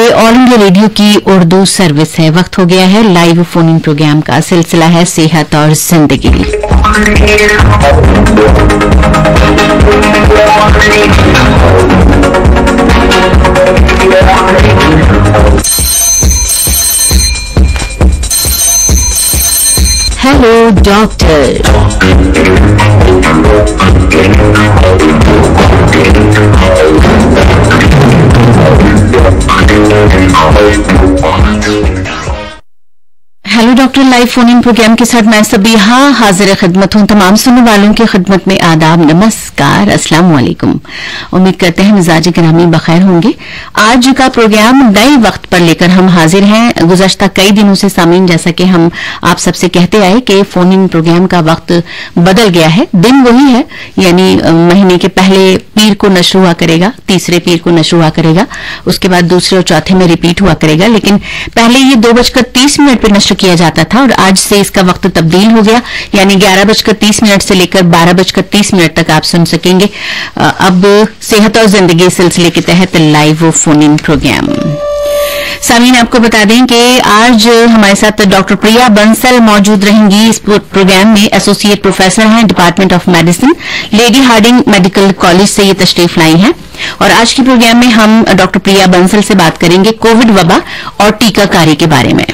ये all India radio की Urdu service है। वक्त हो गया है लाइव फोन इन प्रोग्राम का। सिलसिला है सेहत और जिंदगी। Hello doctor. Hello doctor live phone in program के साथ मैं सबिहा हाजिर खिदमत हूं। तमाम सुनने वालों की खिदमत में आदाब, नमस्कार, अस्सलाम वालेकुम। उम्मीद करते हैं मिजाज गिरामी बखैर होंगे। आज का प्रोग्राम नए वक्त पर लेकर हम हाजिर हैं। गुज़श्ता कई दिनों से सामीन, जैसा कि हम आप सबसे कहते आए कि फोन इन प्रोग्राम का वक्त बदल गया है। दिन वही है, यानी महीने के पहले पीर को नश्र हुआ करेगा, तीसरे पीर को नश्र हुआ करेगा, उसके बाद दूसरे और चौथे में रिपीट हुआ करेगा। लेकिन पहले ये 2:30 पर नश्र किया जाता था और आज से इसका वक्त तब्दील हो गया, यानी 11:30 से लेकर 12:30 तक आप सुन सकेंगे अब सेहत और जिंदगी सिलसिले के तहत लाइव फोन इन प्रोग्राम। सामीन, आपको बता दें कि आज हमारे साथ डॉक्टर प्रिया बंसल मौजूद रहेंगी। इस प्रोग्राम में एसोसिएट प्रोफेसर हैं department of medicine, Lady Hardinge Medical College से ये तशरीफ लाई हैं। और आज के प्रोग्राम में हम डॉक्टर प्रिया बंसल से बात करेंगे कोविड वबा और टीकाकारी के बारे में।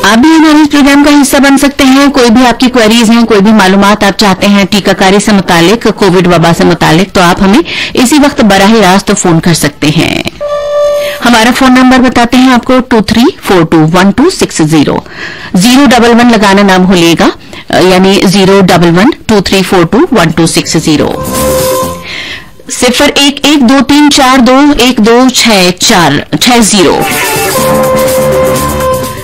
आप भी हमारे इस प्रोग्राम का हिस्सा बन सकते हैं। कोई भी आपकी क्वेरीज हैं, कोई भी मालूमात आप चाहते हैं टीकाकारी से मुतालिक, कोविड वबा से मुतालिक, तो आप हमें इसी वक्त बराह रास्त फोन कर सकते हैं। हमारा फोन नंबर बताते हैं आपको 23421260। 011 लगाना नाम भूलिएगा, यानी 01123421260। 011234212640।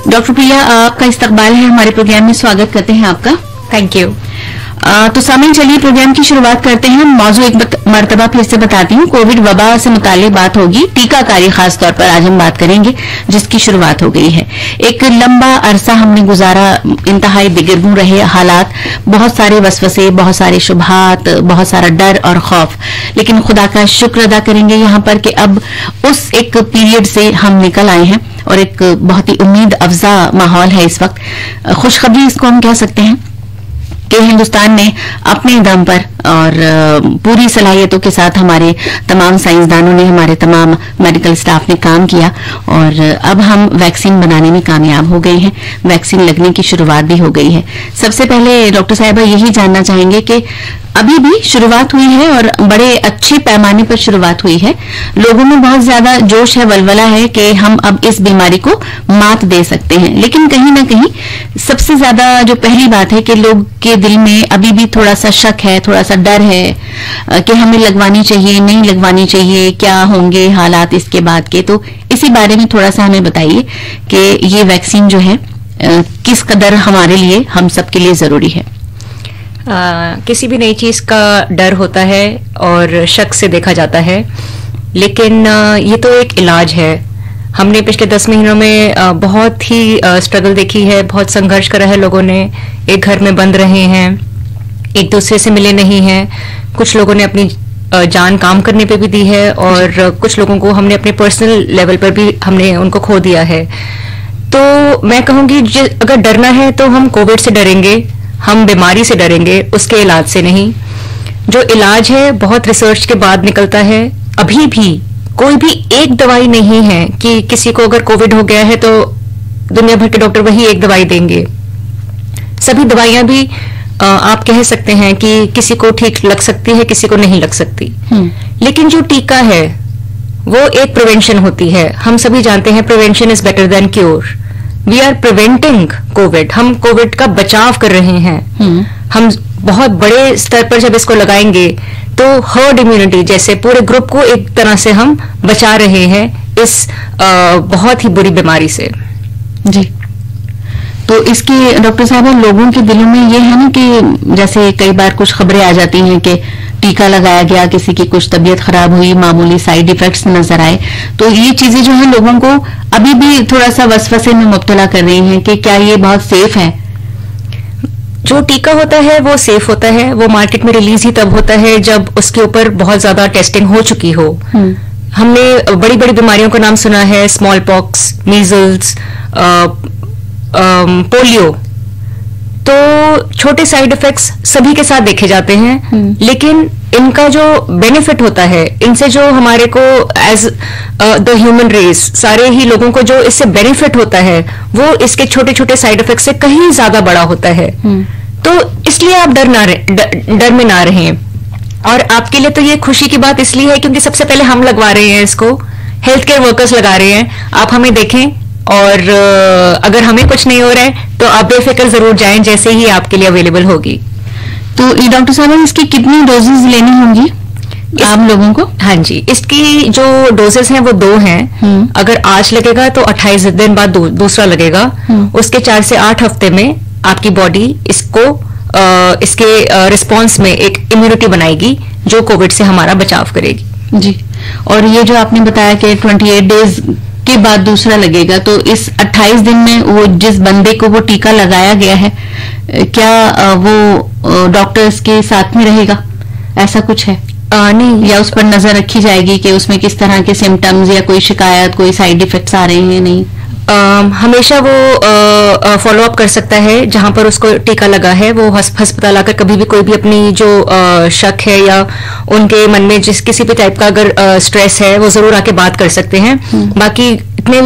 डॉक्टर प्रिया, आपका इस्तकबाल है हमारे प्रोग्राम में, स्वागत करते हैं आपका। Thank you. तो सामीन, चलिए प्रोग्राम की शुरुआत करते हैं। मौजू एक मरतबा फिर से बताती हूँ, कोविड वबा से मुताल्लिक बात होगी। टीकाकारी खास तौर पर आज हम बात करेंगे, जिसकी शुरुआत हो गई है। एक लंबा अरसा हमने गुजारा, इंतहाई दिगरगुं रहे हालात, बहुत सारे वसवसे, बहुत सारे शुबहात, बहुत सारा डर और खौफ। लेकिन खुदा का शुक्र अदा करेंगे यहाँ पर कि अब उस एक पीरियड से हम निकल आए हैं और एक बहुत ही उम्मीद अफजा माहौल है इस वक्त। खुशखबरी इसको हम कह सकते हैं कि हिंदुस्तान ने अपने दम पर और पूरी सलाहियतों के साथ हमारे तमाम साइंसदानों ने, हमारे तमाम मेडिकल स्टाफ ने काम किया और अब हम वैक्सीन बनाने में कामयाब हो गए हैं। वैक्सीन लगने की शुरुआत भी हो गई है। सबसे पहले डॉक्टर साहिबा यही जानना चाहेंगे कि अभी भी शुरुआत हुई है और बड़े अच्छे पैमाने पर शुरुआत हुई है। लोगों में बहुत ज्यादा जोश है, वलवला है कि हम अब इस बीमारी को मात दे सकते हैं। लेकिन कहीं ना कहीं सबसे ज्यादा जो पहली बात है कि लोग के दिल में अभी भी थोड़ा सा शक है, थोड़ा सा डर है कि हमें लगवानी चाहिए, नहीं लगवानी चाहिए, क्या होंगे हालात इसके बाद के। तो इसी बारे में थोड़ा सा हमें बताइए कि ये वैक्सीन जो है किस कदर हमारे लिए, हम सबके लिए जरूरी है। किसी भी नई चीज का डर होता है और शक से देखा जाता है, लेकिन ये तो एक इलाज है। हमने पिछले 10 महीनों में बहुत ही स्ट्रगल देखी है, बहुत संघर्ष करा है लोगों ने। एक घर में बंद रहे हैं, एक दूसरे से मिले नहीं हैं। कुछ लोगों ने अपनी जान काम करने पे भी दी है और कुछ लोगों को हमने अपने पर्सनल लेवल पर भी हमने उनको खो दिया है। तो मैं कहूंगी अगर डरना है तो हम कोविड से डरेंगे, हम बीमारी से डरेंगे, उसके इलाज से नहीं। जो इलाज है बहुत रिसर्च के बाद निकलता है। अभी भी कोई भी एक दवाई नहीं है कि किसी को अगर कोविड हो गया है तो दुनिया भर के डॉक्टर वही एक दवाई देंगे। सभी दवाइयां भी आप कह सकते हैं कि किसी को ठीक लग सकती है, किसी को नहीं लग सकती। लेकिन जो टीका है वो एक प्रिवेंशन होती है। हम सभी जानते हैं prevention is better than cure. We are preventing Covid, हम कोविड का बचाव कर रहे हैं। हम बहुत बड़े स्तर पर जब इसको लगाएंगे तो हर्ड इम्यूनिटी जैसे पूरे ग्रुप को एक तरह से हम बचा रहे हैं इस बहुत ही बुरी बीमारी से। जी, तो इसके डॉक्टर साहब लोगों के दिलों में ये है ना कि जैसे कई बार कुछ खबरें आ जाती हैं कि टीका लगाया गया, किसी की कुछ तबीयत खराब हुई, मामूली साइड इफेक्ट्स नजर आए, तो ये चीजें जो है लोगों को अभी भी थोड़ा सा वसवसे में मुब्तला कर रही हैं कि क्या ये बहुत सेफ है। जो टीका होता है वो सेफ होता है, वो मार्केट में रिलीज ही तब होता है जब उसके ऊपर बहुत ज्यादा टेस्टिंग हो चुकी हो। हमने बड़ी बड़ी बीमारियों का नाम सुना है, स्मॉल पॉक्स, मीजल्स, पोलियो। तो छोटे साइड इफेक्ट्स सभी के साथ देखे जाते हैं, लेकिन इनका जो बेनिफिट होता है, इनसे जो हमारे को एज द ह्यूमन रेस सारे ही लोगों को जो इससे बेनिफिट होता है, वो इसके छोटे छोटे साइड इफेक्ट से कहीं ज्यादा बड़ा होता है। तो इसलिए आप डर में ना रहें। और आपके लिए तो ये खुशी की बात इसलिए है क्योंकि सबसे पहले हम लगवा रहे हैं इसको, हेल्थ केयर वर्कर्स लगा रहे हैं। आप हमें देखें, और अगर हमें कुछ नहीं हो रहा है तो आप बेफिक्र जरूर जाएं जैसे ही आपके लिए अवेलेबल होगी। तो ये डॉक्टर साहब, इसकी कितनी डोजेज लेनी होंगी आम लोगों को? हाँ जी, इसकी जो डोजेस हैं वो 2 हैं। अगर आज लगेगा तो 28 दिन बाद दूसरा लगेगा। उसके 4 से 8 हफ्ते में आपकी बॉडी इसके रिस्पॉन्स में एक इम्यूनिटी बनाएगी जो कोविड से हमारा बचाव करेगी। जी। और ये जो आपने बताया कि 28 डेज के बाद दूसरा लगेगा, तो इस 28 दिन में वो जिस बंदे को वो टीका लगाया गया है, क्या वो डॉक्टर्स के साथ में रहेगा, ऐसा कुछ है? नहीं, या उस पर नजर रखी जाएगी कि उसमें किस तरह के सिम्टम्स या कोई शिकायत, कोई साइड इफेक्ट्स आ रहे हैं? नहीं, हमेशा वो फॉलो अप कर सकता है जहां पर उसको टीका लगा है। वो अस्पताल आकर कभी भी कोई भी अपनी जो शक है या उनके मन में जिस किसी भी टाइप का अगर स्ट्रेस है, वो जरूर आके बात कर सकते हैं। बाकी इतने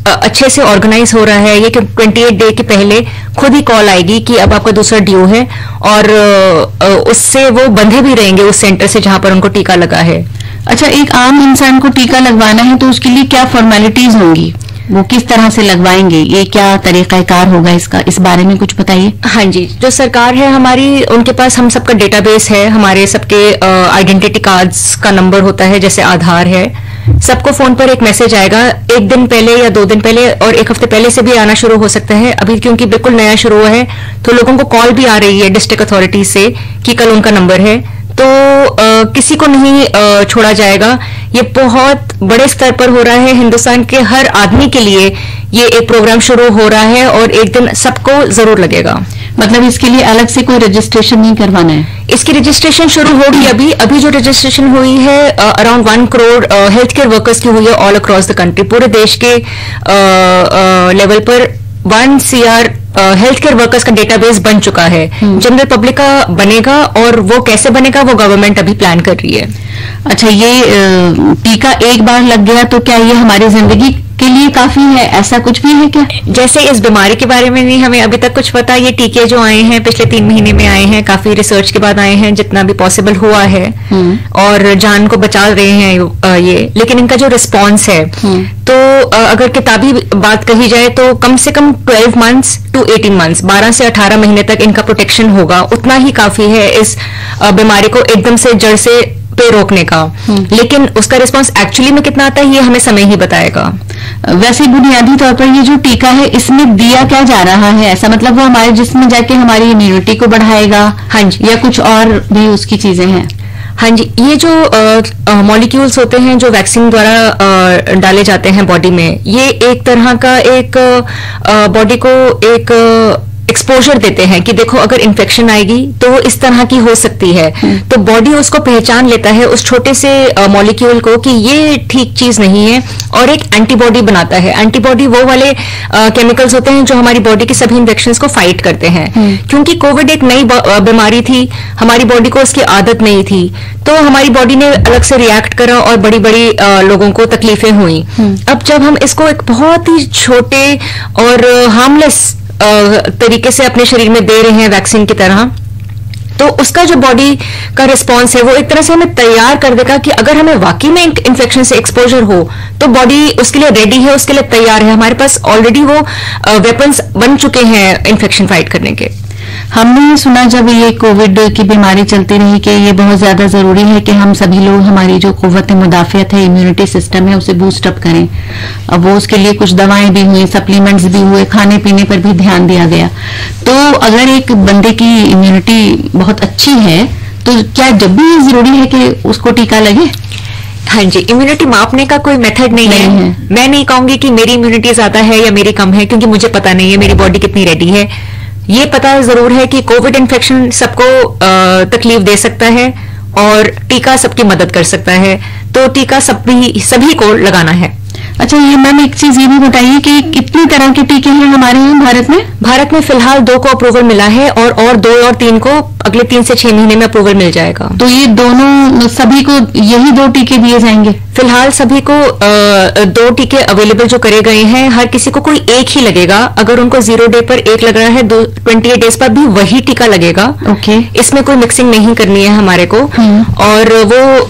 अच्छे से ऑर्गेनाइज हो रहा है ये कि 28 डे के पहले खुद ही कॉल आएगी कि अब आपका दूसरा ड्यू है, और उससे वो बंधे भी रहेंगे उस सेंटर से जहां पर उनको टीका लगा है। अच्छा, एक आम इंसान को टीका लगवाना है तो उसके लिए क्या फॉर्मेलिटीज होंगी, वो किस तरह से लगवाएंगे, ये क्या तरीकाकार होगा इसका, इस बारे में कुछ बताइए। हाँ जी, जो सरकार है हमारी, उनके पास हम सबका डेटाबेस है, हमारे सबके आइडेंटिटी कार्ड्स का नंबर होता है, जैसे आधार है। सबको फोन पर एक मैसेज आएगा 1 दिन पहले या 2 दिन पहले, और 1 हफ्ते पहले से भी आना शुरू हो सकता है। अभी क्योंकि बिल्कुल नया शुरू हुआ है तो लोगों को कॉल भी आ रही है डिस्ट्रिक्ट अथॉरिटी से कि कल उनका नंबर है। तो किसी को नहीं छोड़ा जाएगा। ये बहुत बड़े स्तर पर हो रहा है, हिंदुस्तान के हर आदमी के लिए ये एक प्रोग्राम शुरू हो रहा है, और एक दिन सबको जरूर लगेगा। मतलब इसके लिए अलग से कोई रजिस्ट्रेशन नहीं करवाना है? इसकी रजिस्ट्रेशन शुरू होगी अभी जो रजिस्ट्रेशन हुई है around 1 crore health care workers की हुई है ऑल अक्रॉस द कंट्री। पूरे देश के लेवल पर 1 CR हेल्थ केयर वर्कर्स का डेटाबेस बन चुका है। जनरल पब्लिक का बनेगा, और वो कैसे बनेगा वो गवर्नमेंट अभी प्लान कर रही है। अच्छा, ये टीका एक बार लग गया तो क्या ये हमारी जिंदगी के लिए काफी है, ऐसा कुछ भी है क्या? जैसे इस बीमारी के बारे में नहीं हमें अभी तक कुछ पता। ये टीके जो आए हैं पिछले 3 महीने में आए हैं, काफी रिसर्च के बाद आए हैं, जितना भी पॉसिबल हुआ है, और जान को बचा रहे हैं ये। लेकिन इनका जो रिस्पॉन्स है, तो अगर किताबी बात कही जाए तो कम से कम 12 मंथ्स टू 18 मंथ्स, 12 से 18 महीने तक इनका प्रोटेक्शन होगा। उतना ही काफी है इस बीमारी को एकदम से जड़ से पे रोकने का। लेकिन उसका रिस्पांस एक्चुअली में कितना आता है ये हमें समय ही बताएगा। वैसे बुनियादी तौर पर ये जो टीका है, इसमें दिया क्या जा रहा है? ऐसा मतलब वो हमारे जिस्म में जाके हमारी इम्यूनिटी को बढ़ाएगा? हाँ जी। या कुछ और भी उसकी चीजें हैं? हाँ जी, ये जो मॉलिक्यूल्स होते हैं जो वैक्सीन द्वारा डाले जाते हैं बॉडी में, ये एक तरह का एक बॉडी को एक एक्सपोजर देते हैं कि देखो अगर इन्फेक्शन आएगी तो वो इस तरह की हो सकती है। तो बॉडी उसको पहचान लेता है उस छोटे से मॉलिक्यूल को कि ये ठीक चीज नहीं है, और एक एंटीबॉडी बनाता है। एंटीबॉडी वो वाले केमिकल्स होते हैं जो हमारी बॉडी के सभी इन्फेक्शंस को फाइट करते हैं। क्योंकि कोविड एक नई बीमारी थी, हमारी बॉडी को उसकी आदत नहीं थी, तो हमारी बॉडी ने अलग से रिएक्ट करा और बड़ी बड़ी लोगों को तकलीफें हुई। अब जब हम इसको एक बहुत ही छोटे और हार्मलेस तरीके से अपने शरीर में दे रहे हैं वैक्सीन की तरह, तो उसका जो बॉडी का रिस्पांस है वो एक तरह से हमें तैयार कर देगा कि अगर हमें वाकई में इन्फेक्शन से एक्सपोजर हो तो बॉडी उसके लिए रेडी है, उसके लिए तैयार है। हमारे पास ऑलरेडी वो वेपन्स बन चुके हैं इन्फेक्शन फाइट करने के। हमने ये सुना जब ये कोविड की बीमारी चलती रही कि ये बहुत ज्यादा जरूरी है कि हम सभी लोग हमारी जो कुव्वत मुदाफियत है, इम्यूनिटी सिस्टम है, उसे बूस्ट अप करें। अब वो उसके लिए कुछ दवाएं भी हुई, सप्लीमेंट्स भी हुए, खाने पीने पर भी ध्यान दिया गया। तो अगर एक बंदे की इम्यूनिटी बहुत अच्छी है तो क्या जब भी ये जरूरी है कि उसको टीका लगे? हाँ जी, इम्यूनिटी मापने का कोई मेथड नहीं है। मैं नहीं कहूंगी कि मेरी इम्यूनिटी ज्यादा है या मेरी कम है, क्योंकि मुझे पता नहीं है मेरी बॉडी कितनी रेडी है। ये पता जरूर है कि कोविड इन्फेक्शन सबको तकलीफ दे सकता है, और टीका सबकी मदद कर सकता है, तो टीका सभी को लगाना है। अच्छा, ये मैम एक चीज ये भी बताइए कि कितनी तरह के टीके हैं हमारे यहाँ भारत में? भारत में फिलहाल 2 को अप्रूवल मिला है और 2 और 3 को अगले 3 से 6 महीने में अप्रूवल मिल जाएगा। तो ये दोनों सभी को यही 2 टीके दिए जाएंगे? फिलहाल सभी को 2 टीके अवेलेबल जो करे गए हैं, हर किसी को कोई एक ही लगेगा। अगर उनको 0 डे पर एक लग रहा है, 28 डेज पर भी वही टीका लगेगा। ओके। इसमें कोई मिक्सिंग नहीं करनी है हमारे को। और वो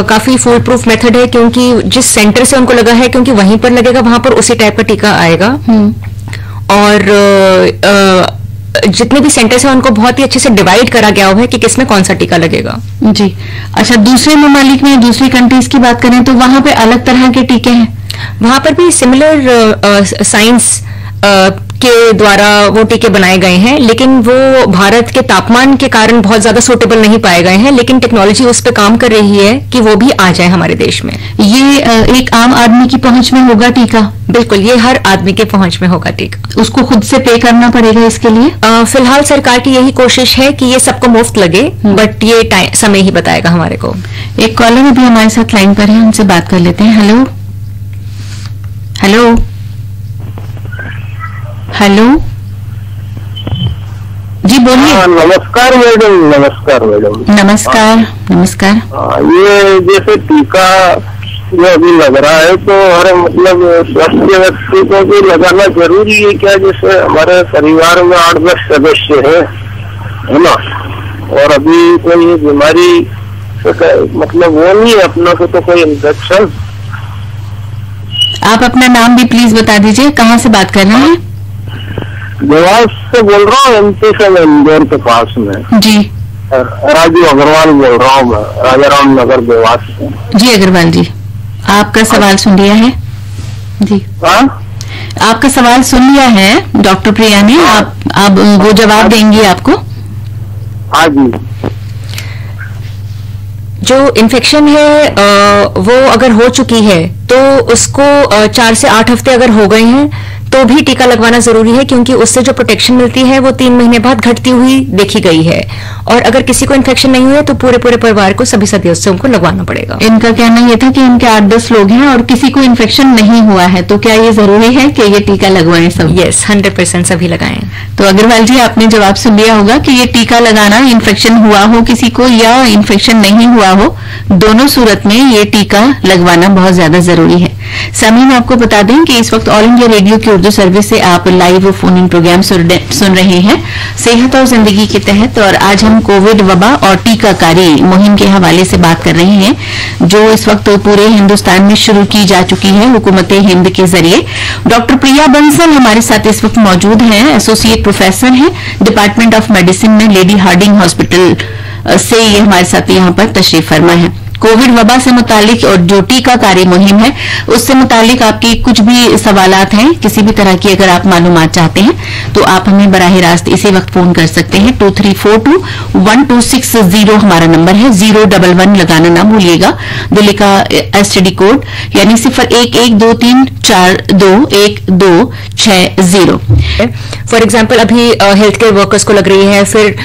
काफी फूल प्रूफ मेथड है, क्योंकि जिस सेंटर से उनको लगा है, क्योंकि वहीं पर लगेगा, वहां पर उसी टाइप का टीका आएगा। और जितने भी सेंटर्स हैं उनको बहुत ही अच्छे से डिवाइड करा गया हुआ है कि किसमें कौन सा टीका लगेगा। जी। अच्छा, दूसरे ममालिक में, दूसरी कंट्रीज की बात करें तो वहां पे अलग तरह के टीके हैं? वहां पर भी सिमिलर साइंस के द्वारा वो टीके बनाए गए हैं, लेकिन वो भारत के तापमान के कारण बहुत ज्यादा सूटेबल नहीं पाए गए हैं, लेकिन टेक्नोलॉजी उस पर काम कर रही है कि वो भी आ जाए हमारे देश में। ये एक आम आदमी की पहुंच में होगा टीका? बिल्कुल, ये हर आदमी के पहुंच में होगा टीका। उसको खुद से पे करना पड़ेगा इसके लिए? फिलहाल सरकार की यही कोशिश है कि ये सबको मुफ्त लगे, बट ये समय ही बताएगा हमारे को। एक कॉलर अभी हमारे साथ लाइन पर है, उनसे बात कर लेते हैं। हेलो हेलो हेलो, जी बोलिए। नमस्कार मैडम। नमस्कार मैडम। नमस्कार नमस्कार। ये जैसे टीका जो अभी लग रहा है, तो हर मतलब स्वस्थ व्यक्ति को भी लगाना जरूरी है क्या? जैसे हमारे परिवार में 8-10 सदस्य है ना, और अभी कोई बीमारी मतलब वो नहीं है अपना को, तो कोई इन्फेक्शन। आप अपना नाम भी प्लीज बता दीजिए, कहाँ से बात कर रहे हैं? देवास से बोल रहा हूँ, एमपी से, मैं इंदौर के पास में। जी। राजू अग्रवाल बोल रहा हूँ मैं, राजाराम नगर देवास से। जी अग्रवाल जी, आपका सवाल सुन लिया है जी। आपका सवाल सुन लिया है डॉक्टर प्रिया ने। आप वो जवाब देंगी आपको। हाँ जी। जो इन्फेक्शन है वो अगर हो चुकी है तो उसको 4 से 8 हफ्ते अगर हो गए हैं तो भी टीका लगवाना जरूरी है, क्योंकि उससे जो प्रोटेक्शन मिलती है वो 3 महीने बाद घटती हुई देखी गई है। और अगर किसी को इन्फेक्शन नहीं हुआ तो पूरे परिवार को, सभी सदस्यों को लगवाना पड़ेगा। इनका कहना यह था कि इनके 8-10 लोग हैं और किसी को इन्फेक्शन नहीं हुआ है, तो क्या ये जरूरी है कि ये टीका लगवाएं सब? यस, 100% सभी लगाएं। तो अग्रवाल जी, आपने जवाब सुन लिया होगा कि ये टीका लगाना, इन्फेक्शन हुआ हो किसी को या इन्फेक्शन नहीं हुआ हो, दोनों सूरत में ये टीका लगवाना बहुत ज्यादा जरूरी है। सामने में आपको बता दें कि इस वक्त ऑल इंडिया रेडियो की उर्दू सर्विस से आप लाइव फोन इन प्रोग्राम सुन रहे हैं सेहत और जिंदगी के तहत, और आज हम कोविड वबा और टीकाकारी मुहिम के हवाले से बात कर रहे हैं, जो इस वक्त पूरे हिंदुस्तान में शुरू की जा चुकी है हुकूमत हिंद के जरिए। डॉक्टर प्रिया बंसल हमारे साथ इस वक्त मौजूद हैं, एसोसिएट प्रोफेसर हैं डिपार्टमेंट ऑफ मेडिसिन में, लेडी हार्डिंग हॉस्पिटल से ये हमारे साथ यहाँ पर तशरीफ फरमा है। कोविड वबा से मुतालिक और जो टीकाकारी मुहिम है उससे मुतालिक आपकी कुछ भी सवालात हैं, किसी भी तरह की अगर आप मालूमात चाहते हैं तो आप हमें बराह रास्त इसी वक्त फोन कर सकते हैं। 2342-1260 हमारा नंबर है। 011 लगाना ना भूलिएगा, दिल्ली का एसटीडी कोड, यानी 0112421260। फॉर एग्जाम्पल अभी हेल्थ केयर वर्कर्स को लग रही है, फिर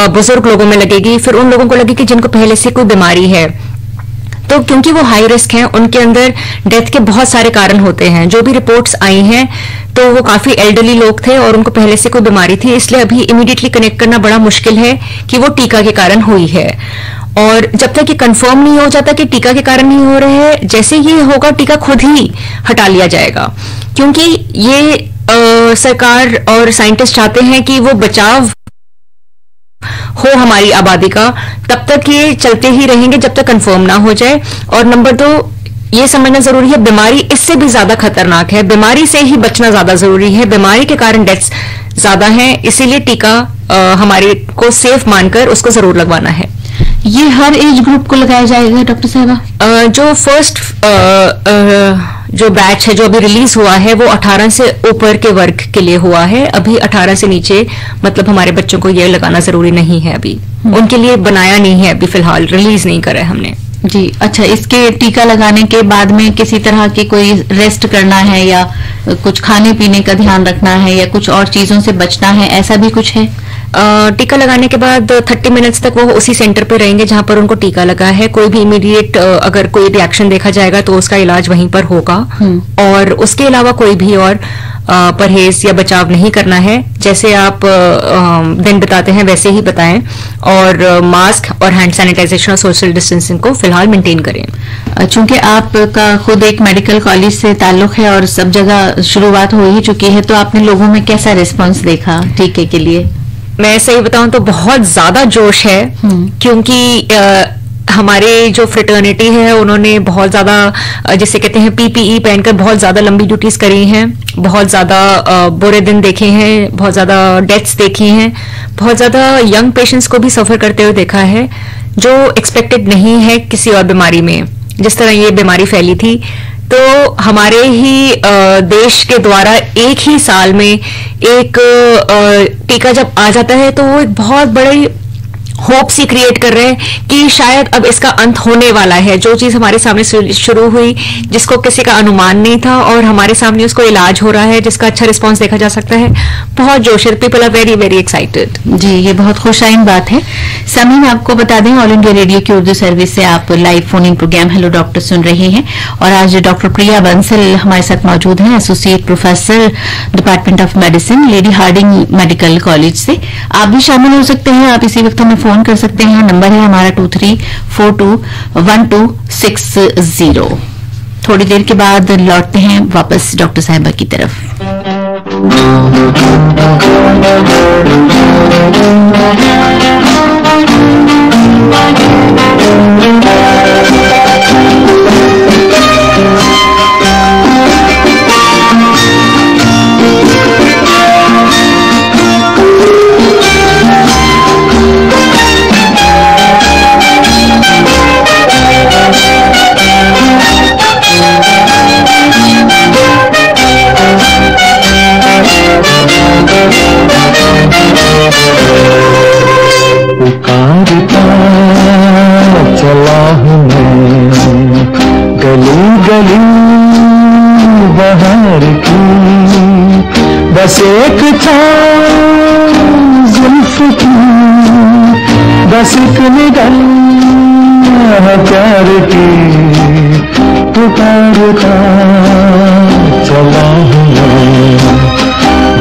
बुजुर्ग लोगों में लगेगी, फिर उन लोगों को लगेगी जिनको पहले से कोई बीमारी है। तो क्योंकि वो हाई रिस्क हैं, उनके अंदर डेथ के बहुत सारे कारण होते हैं। जो भी रिपोर्ट्स आई हैं तो वो काफी एल्डरली लोग थे और उनको पहले से कोई बीमारी थी, इसलिए अभी इमीडिएटली कनेक्ट करना बड़ा मुश्किल है कि वो टीका के कारण हुई है। और जब तक ये कंफर्म नहीं हो जाता कि टीका के कारण नहीं हो रहे हैं, जैसे ये होगा टीका खुद ही हटा लिया जाएगा, क्योंकि ये सरकार और साइंटिस्ट चाहते हैं कि वो बचाव हो हमारी आबादी का, तब तक ये चलते ही रहेंगे जब तक कंफर्म ना हो जाए। और नंबर 2, ये समझना जरूरी है बीमारी इससे भी ज्यादा खतरनाक है, बीमारी से ही बचना ज्यादा जरूरी है। बीमारी के कारण डेथ्स ज्यादा हैं, इसीलिए टीका हमारे को सेफ मानकर उसको जरूर लगवाना है। ये हर एज ग्रुप को लगाया जाएगा डॉक्टर साहबा? जो फर्स्ट जो बैच है जो अभी रिलीज हुआ है वो 18 से ऊपर के वर्ग के लिए हुआ है। अभी 18 से नीचे मतलब हमारे बच्चों को ये लगाना जरूरी नहीं है, अभी उनके लिए बनाया नहीं है, अभी फिलहाल रिलीज नहीं करा है हमने। जी, अच्छा, इसके टीका लगाने के बाद में किसी तरह की कोई रेस्ट करना है या कुछ खाने पीने का ध्यान रखना है या कुछ और चीजों से बचना है, ऐसा भी कुछ है? टीका लगाने के बाद 30 मिनट्स तक वो उसी सेंटर पे रहेंगे जहां पर उनको टीका लगा है। कोई भी इमीडिएट अगर कोई रिएक्शन देखा जाएगा तो उसका इलाज वहीं पर होगा, और उसके अलावा कोई भी और परहेज या बचाव नहीं करना है। जैसे आप दिन बताते हैं वैसे ही बताएं, और मास्क और हैंड सैनिटाइजेशन और सोशल डिस्टेंसिंग को फिलहाल मेंटेन करें। चूंकि आपका खुद एक मेडिकल कॉलेज से ताल्लुक है और सब जगह शुरुआत हो ही चुकी है, तो आपने लोगों में कैसा रिस्पांस देखा टीके के लिए? मैं सही बताऊं तो बहुत ज्यादा जोश है, क्योंकि हमारे जो फ्रेटर्निटी है उन्होंने बहुत ज्यादा जिसे कहते हैं पीपीई पहनकर बहुत ज्यादा लंबी ड्यूटीज करी हैं, बहुत ज्यादा बुरे दिन देखे हैं, बहुत ज्यादा डेथ्स देखी हैं, बहुत ज्यादा यंग पेशेंट्स को भी सफर करते हुए देखा है, जो एक्सपेक्टेड नहीं है किसी और बीमारी में। जिस तरह ये बीमारी फैली थी, तो हमारे ही देश के द्वारा एक ही साल में एक टीका जब आ जाता है तो वो एक बहुत बड़ी होप्स ही क्रिएट कर रहे हैं कि शायद अब इसका अंत होने वाला है। जो चीज हमारे सामने शुरू हुई, जिसको किसी का अनुमान नहीं था, और हमारे सामने उसको इलाज हो रहा है जिसका अच्छा रिस्पांस देखा जा सकता है। बहुत जोश है, people are very very excited. जी, ये बहुत खुशाइन बात है। समीन, आपको बता दें ऑल इंडिया रेडियो की उर्दू सर्विस से आप live phone in programme hello doctor सुन रहे हैं, और आज डॉक्टर प्रिया बंसल हमारे साथ मौजूद हैं, associate professor department of medicine, Lady Hardinge Medical College से। आप भी शामिल हो सकते हैं, आप इसी वक्त हमें फोन कर सकते हैं। नंबर है हमारा 23421260। थोड़ी देर के बाद लौटते हैं वापस डॉक्टर साहिबा की तरफ। पुकारता चला हूँ मैं गली गली बहार की, बस एक जुल्फ की, बस एक निगाह प्यार की। पुकारता चला हूँ मैं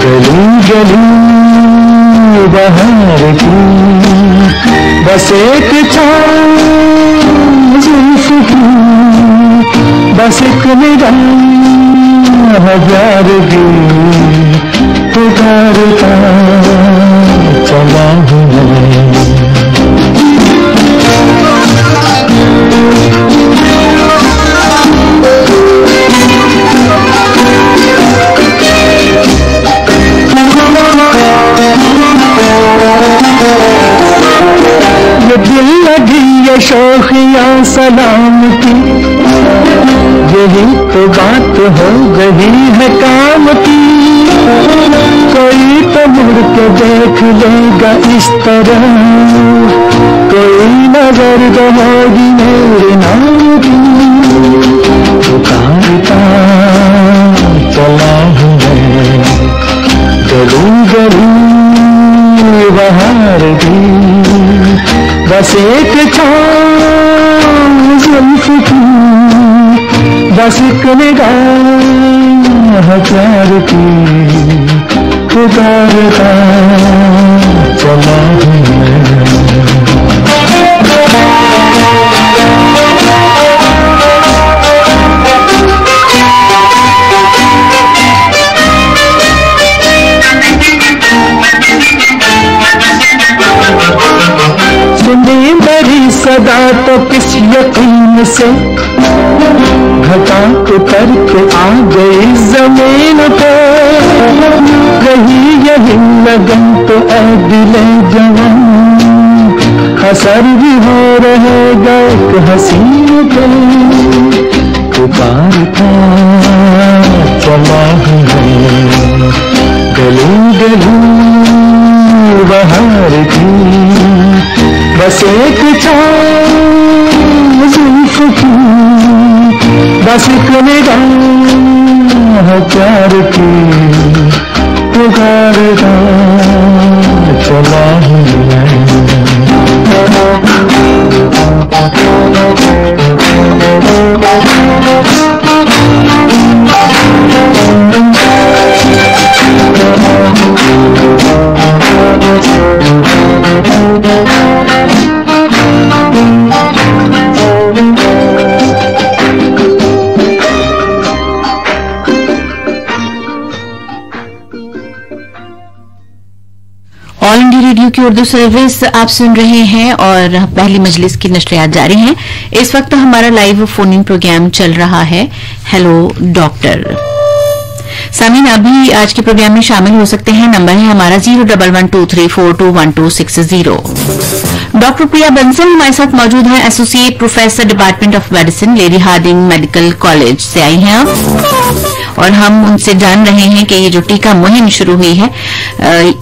गली गली बहार की, बस एक जुल्फ की, बस एक निगाह प्यार की। पुकारता चला हूँ मैं। ये दिल लगी ये शौकिया सलाम की, यही तो बात हो गई है काम की। कोई तो मुड़ के देख लेगा इस तरह, कोई नजर तो होगी मेरे नाम की। पुकारता चला हूँ मैं गली गली बहार की, बस एक जुल्फ की, बस एक निगाह प्यार की। पुकारता चला हूँ मैं। सुनी मेरी सदा तो किस यकीन से, घटा उतर के आ गई जमीन पे। रही यही लगन तो ऐ दिले जवान, असर भी हो रहेगा एक हसीन पे। पुकारता चला हूँ मैं गली गली बहार की, बस एक जुल्फ है प्यार की पुकारता चला हूँ मैं। ऑल इंडिया रेडियो की उर्दू सर्विस आप सुन रहे हैं और पहली मजलिस की नशरियात जारी हैं। इस वक्त हमारा लाइव फोन इन प्रोग्राम चल रहा है हेलो डॉक्टर। सामीन अभी आज के प्रोग्राम में शामिल हो सकते हैं। नंबर है हमारा 01123421260। डॉक्टर प्रिया बंसल हमारे साथ मौजूद हैं, associate professor department of medicine, Lady Hardinge Medical College से आई हैं आप, और हम उनसे जान रहे हैं कि ये जो टीका मुहिम शुरू हुई है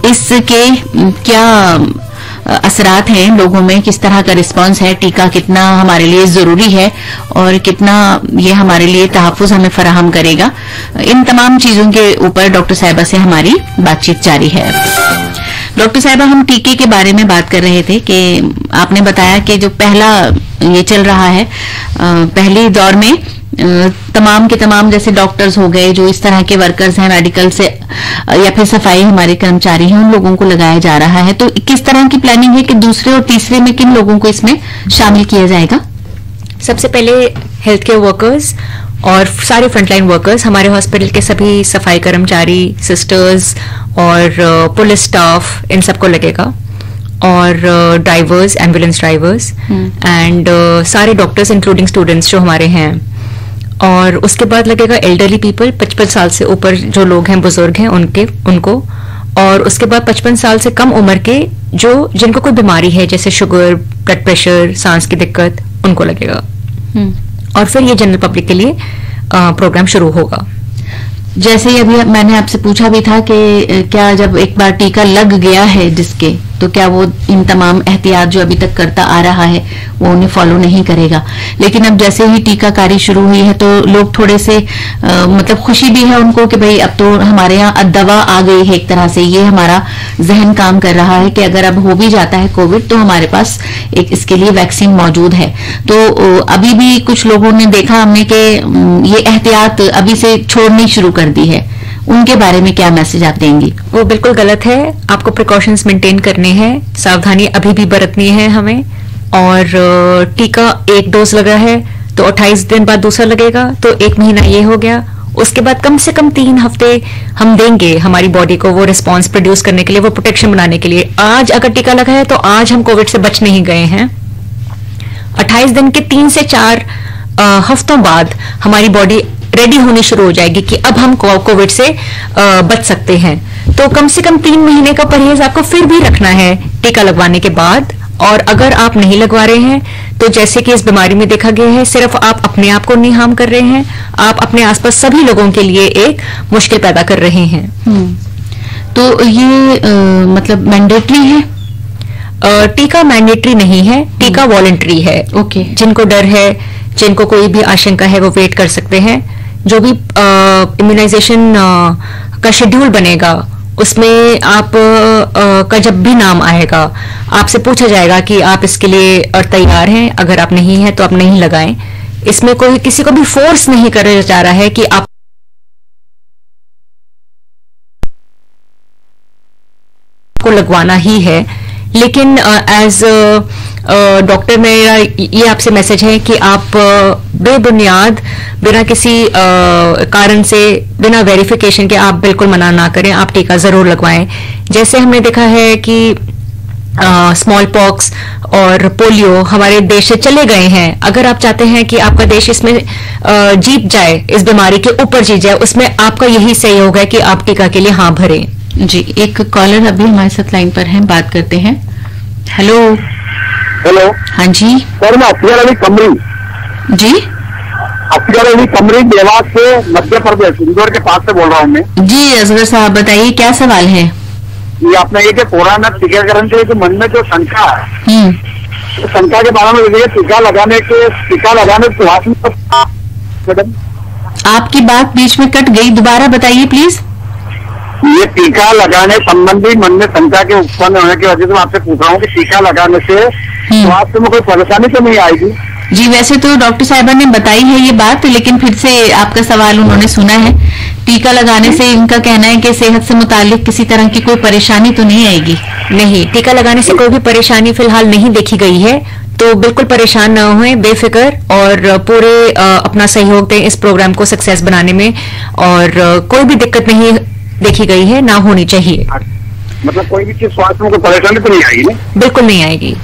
इसके क्या असरात हैं लोगों में, किस तरह का रिस्पांस है, टीका कितना हमारे लिए जरूरी है और कितना ये हमारे लिए तहफ्फुज हमें फराहम करेगा। इन तमाम चीजों के ऊपर डॉक्टर साहिबा से हमारी बातचीत जारी है। डॉक्टर साहिबा, हम टीके के बारे में बात कर रहे थे कि आपने बताया कि जो पहला ये चल रहा है, पहले दौर में तमाम के तमाम जैसे डॉक्टर्स हो गए, जो इस तरह के वर्कर्स हैं मेडिकल से, या फिर सफाई हमारे कर्मचारी हैं, उन लोगों को लगाया जा रहा है। तो किस तरह की प्लानिंग है कि दूसरे और तीसरे में किन लोगों को इसमें शामिल किया जाएगा? सबसे पहले हेल्थ केयर वर्कर्स और सारे फ्रंटलाइन वर्कर्स, हमारे हॉस्पिटल के सभी सफाई कर्मचारी, सिस्टर्स और पुलिस स्टाफ, इन सबको लगेगा, और ड्राइवर्स, एम्बुलेंस ड्राइवर्स एंड सारे डॉक्टर्स इंक्लूडिंग स्टूडेंट्स जो हमारे हैं। और उसके बाद लगेगा एल्डरली पीपल, 55 साल से ऊपर जो लोग हैं, बुजुर्ग हैं, उनको। और उसके बाद 55 साल से कम उम्र के जिनको कोई बीमारी है जैसे शुगर, ब्लड प्रेशर, सांस की दिक्कत, उनको लगेगा। और फिर ये जनरल पब्लिक के लिए प्रोग्राम शुरू होगा। जैसे ही अभी मैंने आपसे पूछा भी था कि क्या जब एक बार टीका लग गया है जिसके, तो क्या वो इन तमाम एहतियात जो अभी तक करता आ रहा है वो उन्हें फॉलो नहीं करेगा। लेकिन अब जैसे ही टीकाकारी शुरू हुई है तो लोग थोड़े से मतलब खुशी भी है उनको कि भाई अब तो हमारे यहाँ दवा आ गई है। एक तरह से ये हमारा जहन काम कर रहा है कि अगर अब हो भी जाता है कोविड तो हमारे पास एक इसके लिए वैक्सीन मौजूद है। तो अभी भी कुछ लोगों ने देखा हमने कि ये एहतियात अभी से छोड़नी शुरू कर दी है, उनके बारे में क्या मैसेज आप देंगी? वो बिल्कुल गलत है। आपको प्रिकॉशंस मेंटेन करने हैं, सावधानी अभी भी बरतनी है हमें। और टीका एक डोज लगा है तो 28 दिन बाद दूसरा लगेगा, तो 1 महीना ये हो गया। उसके बाद कम से कम 3 हफ्ते हम देंगे हमारी बॉडी को वो रिस्पांस प्रोड्यूस करने के लिए, वो प्रोटेक्शन बनाने के लिए। आज अगर टीका लगा है तो आज हम कोविड से बच नहीं गए हैं। 28 दिन के 3 से 4 हफ्तों बाद हमारी बॉडी रेडी होनी शुरू हो जाएगी कि अब हम कोविड से बच सकते हैं। तो कम से कम 3 महीने का परहेज आपको फिर भी रखना है टीका लगवाने के बाद। और अगर आप नहीं लगवा रहे हैं तो जैसे कि इस बीमारी में देखा गया है, सिर्फ आप अपने आप को नहीं हार्म कर रहे हैं, आप अपने आसपास सभी लोगों के लिए एक मुश्किल पैदा कर रहे हैं। तो ये मतलब मैंडेटरी है? टीका मैंडेटरी नहीं है, टीका वॉलंटरी है। ओके। जिनको डर है, जिनको कोई भी आशंका है, वो वेट कर सकते हैं। जो भी इम्यूनाइजेशन का शेड्यूल बनेगा उसमें आप का जब भी नाम आएगा आपसे पूछा जाएगा कि आप इसके लिए तैयार हैं। अगर आप नहीं हैं तो आप नहीं लगाएं। इसमें कोई किसी को भी फोर्स नहीं करा जा रहा है कि आप को लगवाना ही है। लेकिन एज डॉक्टर मेरा ये आपसे मैसेज है कि आप बेबुनियाद, बिना किसी कारण से, बिना वेरिफिकेशन के आप बिल्कुल मना ना करें, आप टीका जरूर लगवाएं। जैसे हमने देखा है कि स्मॉल पॉक्स और पोलियो हमारे देश से चले गए हैं। अगर आप चाहते हैं कि आपका देश इसमें जीत जाए, इस बीमारी के ऊपर जीत जाए, उसमें आपका यही सहयोग है कि आप टीका के लिए हाँ भरें। जी, एक कॉलर अभी हमारे साथ लाइन पर हैं, बात करते हैं। हेलो। हेलो। हाँ जी सर, मैं अफजल अली कमरी। जी, अफजल अली कमरी, देवास से, मध्य प्रदेश, इंदौर के पास से बोल रहा हूँ मैं। जी असगर साहब, बताइए क्या सवाल है? ये आपने ये कि कोरोना टीकाकरण के जो मन में जो शंका है, तो शंका के बारे में टीका लगाने के प्रयास में मैडम। आपकी बात बीच में कट गई, दोबारा बताइए प्लीज। ये टीका लगाने संबंधी मन में शंका के उत्पन्न होने की वजह से मैं आपसे पूछ रहा हूँ कि टीका लगाने से स्वास्थ्य में कोई परेशानी तो नहीं आएगी? जी, वैसे तो डॉक्टर साहिबा ने बताई है ये बात, लेकिन फिर से आपका सवाल उन्होंने सुना है। टीका लगाने से इनका कहना है कि सेहत से मुतालिक किसी तरह की कोई परेशानी तो नहीं आएगी। नहीं, टीका लगाने से कोई भी परेशानी फिलहाल नहीं देखी गई है, तो बिल्कुल परेशान न होएं, बेफिक्र, और पूरे अपना सहयोग दें इस प्रोग्राम को सक्सेस बनाने में, और कोई भी दिक्कत नहीं देखी गई है, ना होनी चाहिए। मतलब कोई भी चीज स्वास्थ्य में कोई परेशानी तो नहीं आएगी? बिल्कुल नहीं आएगी।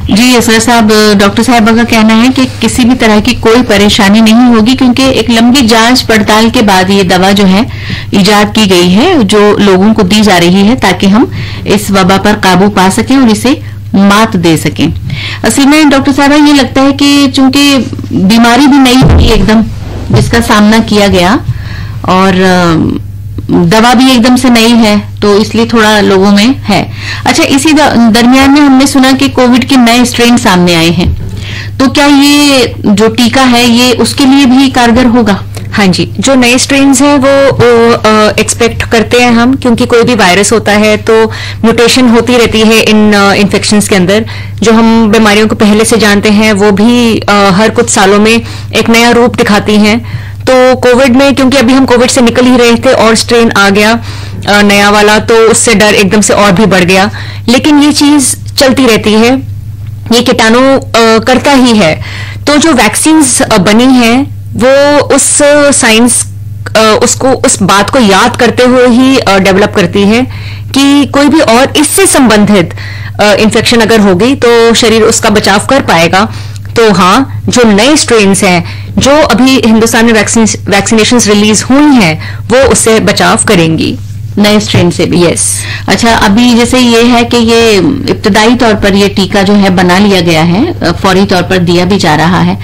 जी असर साहब, डॉक्टर साहिबा का कहना है कि किसी भी तरह की कोई परेशानी नहीं होगी, क्योंकि एक लंबी जांच पड़ताल के बाद ये दवा जो है इजाद की गई है, जो लोगों को दी जा रही है ताकि हम इस वबा पर काबू पा सकें और इसे मात दे सकें। असल में डॉक्टर साहिबा ये लगता है कि चूंकि बीमारी भी नई थी एकदम, जिसका सामना किया गया, और दवा भी एकदम से नई है, तो इसलिए थोड़ा लोगों में है। अच्छा, इसी दरमियान में हमने सुना कि कोविड के नए स्ट्रेन सामने आए हैं, तो क्या ये जो टीका है ये उसके लिए भी कारगर होगा? हाँ जी, जो नए स्ट्रेन्स हैं वो एक्सपेक्ट करते हैं हम, क्योंकि कोई भी वायरस होता है तो म्यूटेशन होती रहती है इन इन्फेक्शंस के अंदर। जो हम बीमारियों को पहले से जानते हैं वो भी हर कुछ सालों में एक नया रूप दिखाती हैं। तो कोविड में, क्योंकि अभी हम कोविड से निकल ही रहे थे और स्ट्रेन आ गया नया वाला, तो उससे डर एकदम से और भी बढ़ गया। लेकिन ये चीज चलती रहती है, ये कीटाणु करता ही है। तो जो वैक्सीन्स बनी है वो उस साइंस उसको, उस बात को याद करते हुए ही डेवलप करती है कि कोई भी और इससे संबंधित इन्फेक्शन अगर होगी तो शरीर उसका बचाव कर पाएगा। तो हाँ, जो नए स्ट्रेन्स हैं, जो अभी हिंदुस्तान में वैक्सीनेशंस रिलीज हुई हैं, वो उससे बचाव करेंगी, नए स्ट्रेन से भी। यस। अच्छा, अभी जैसे ये है कि ये इब्तदाई तौर पर ये टीका जो है बना लिया गया है, फौरी तौर पर दिया भी जा रहा है,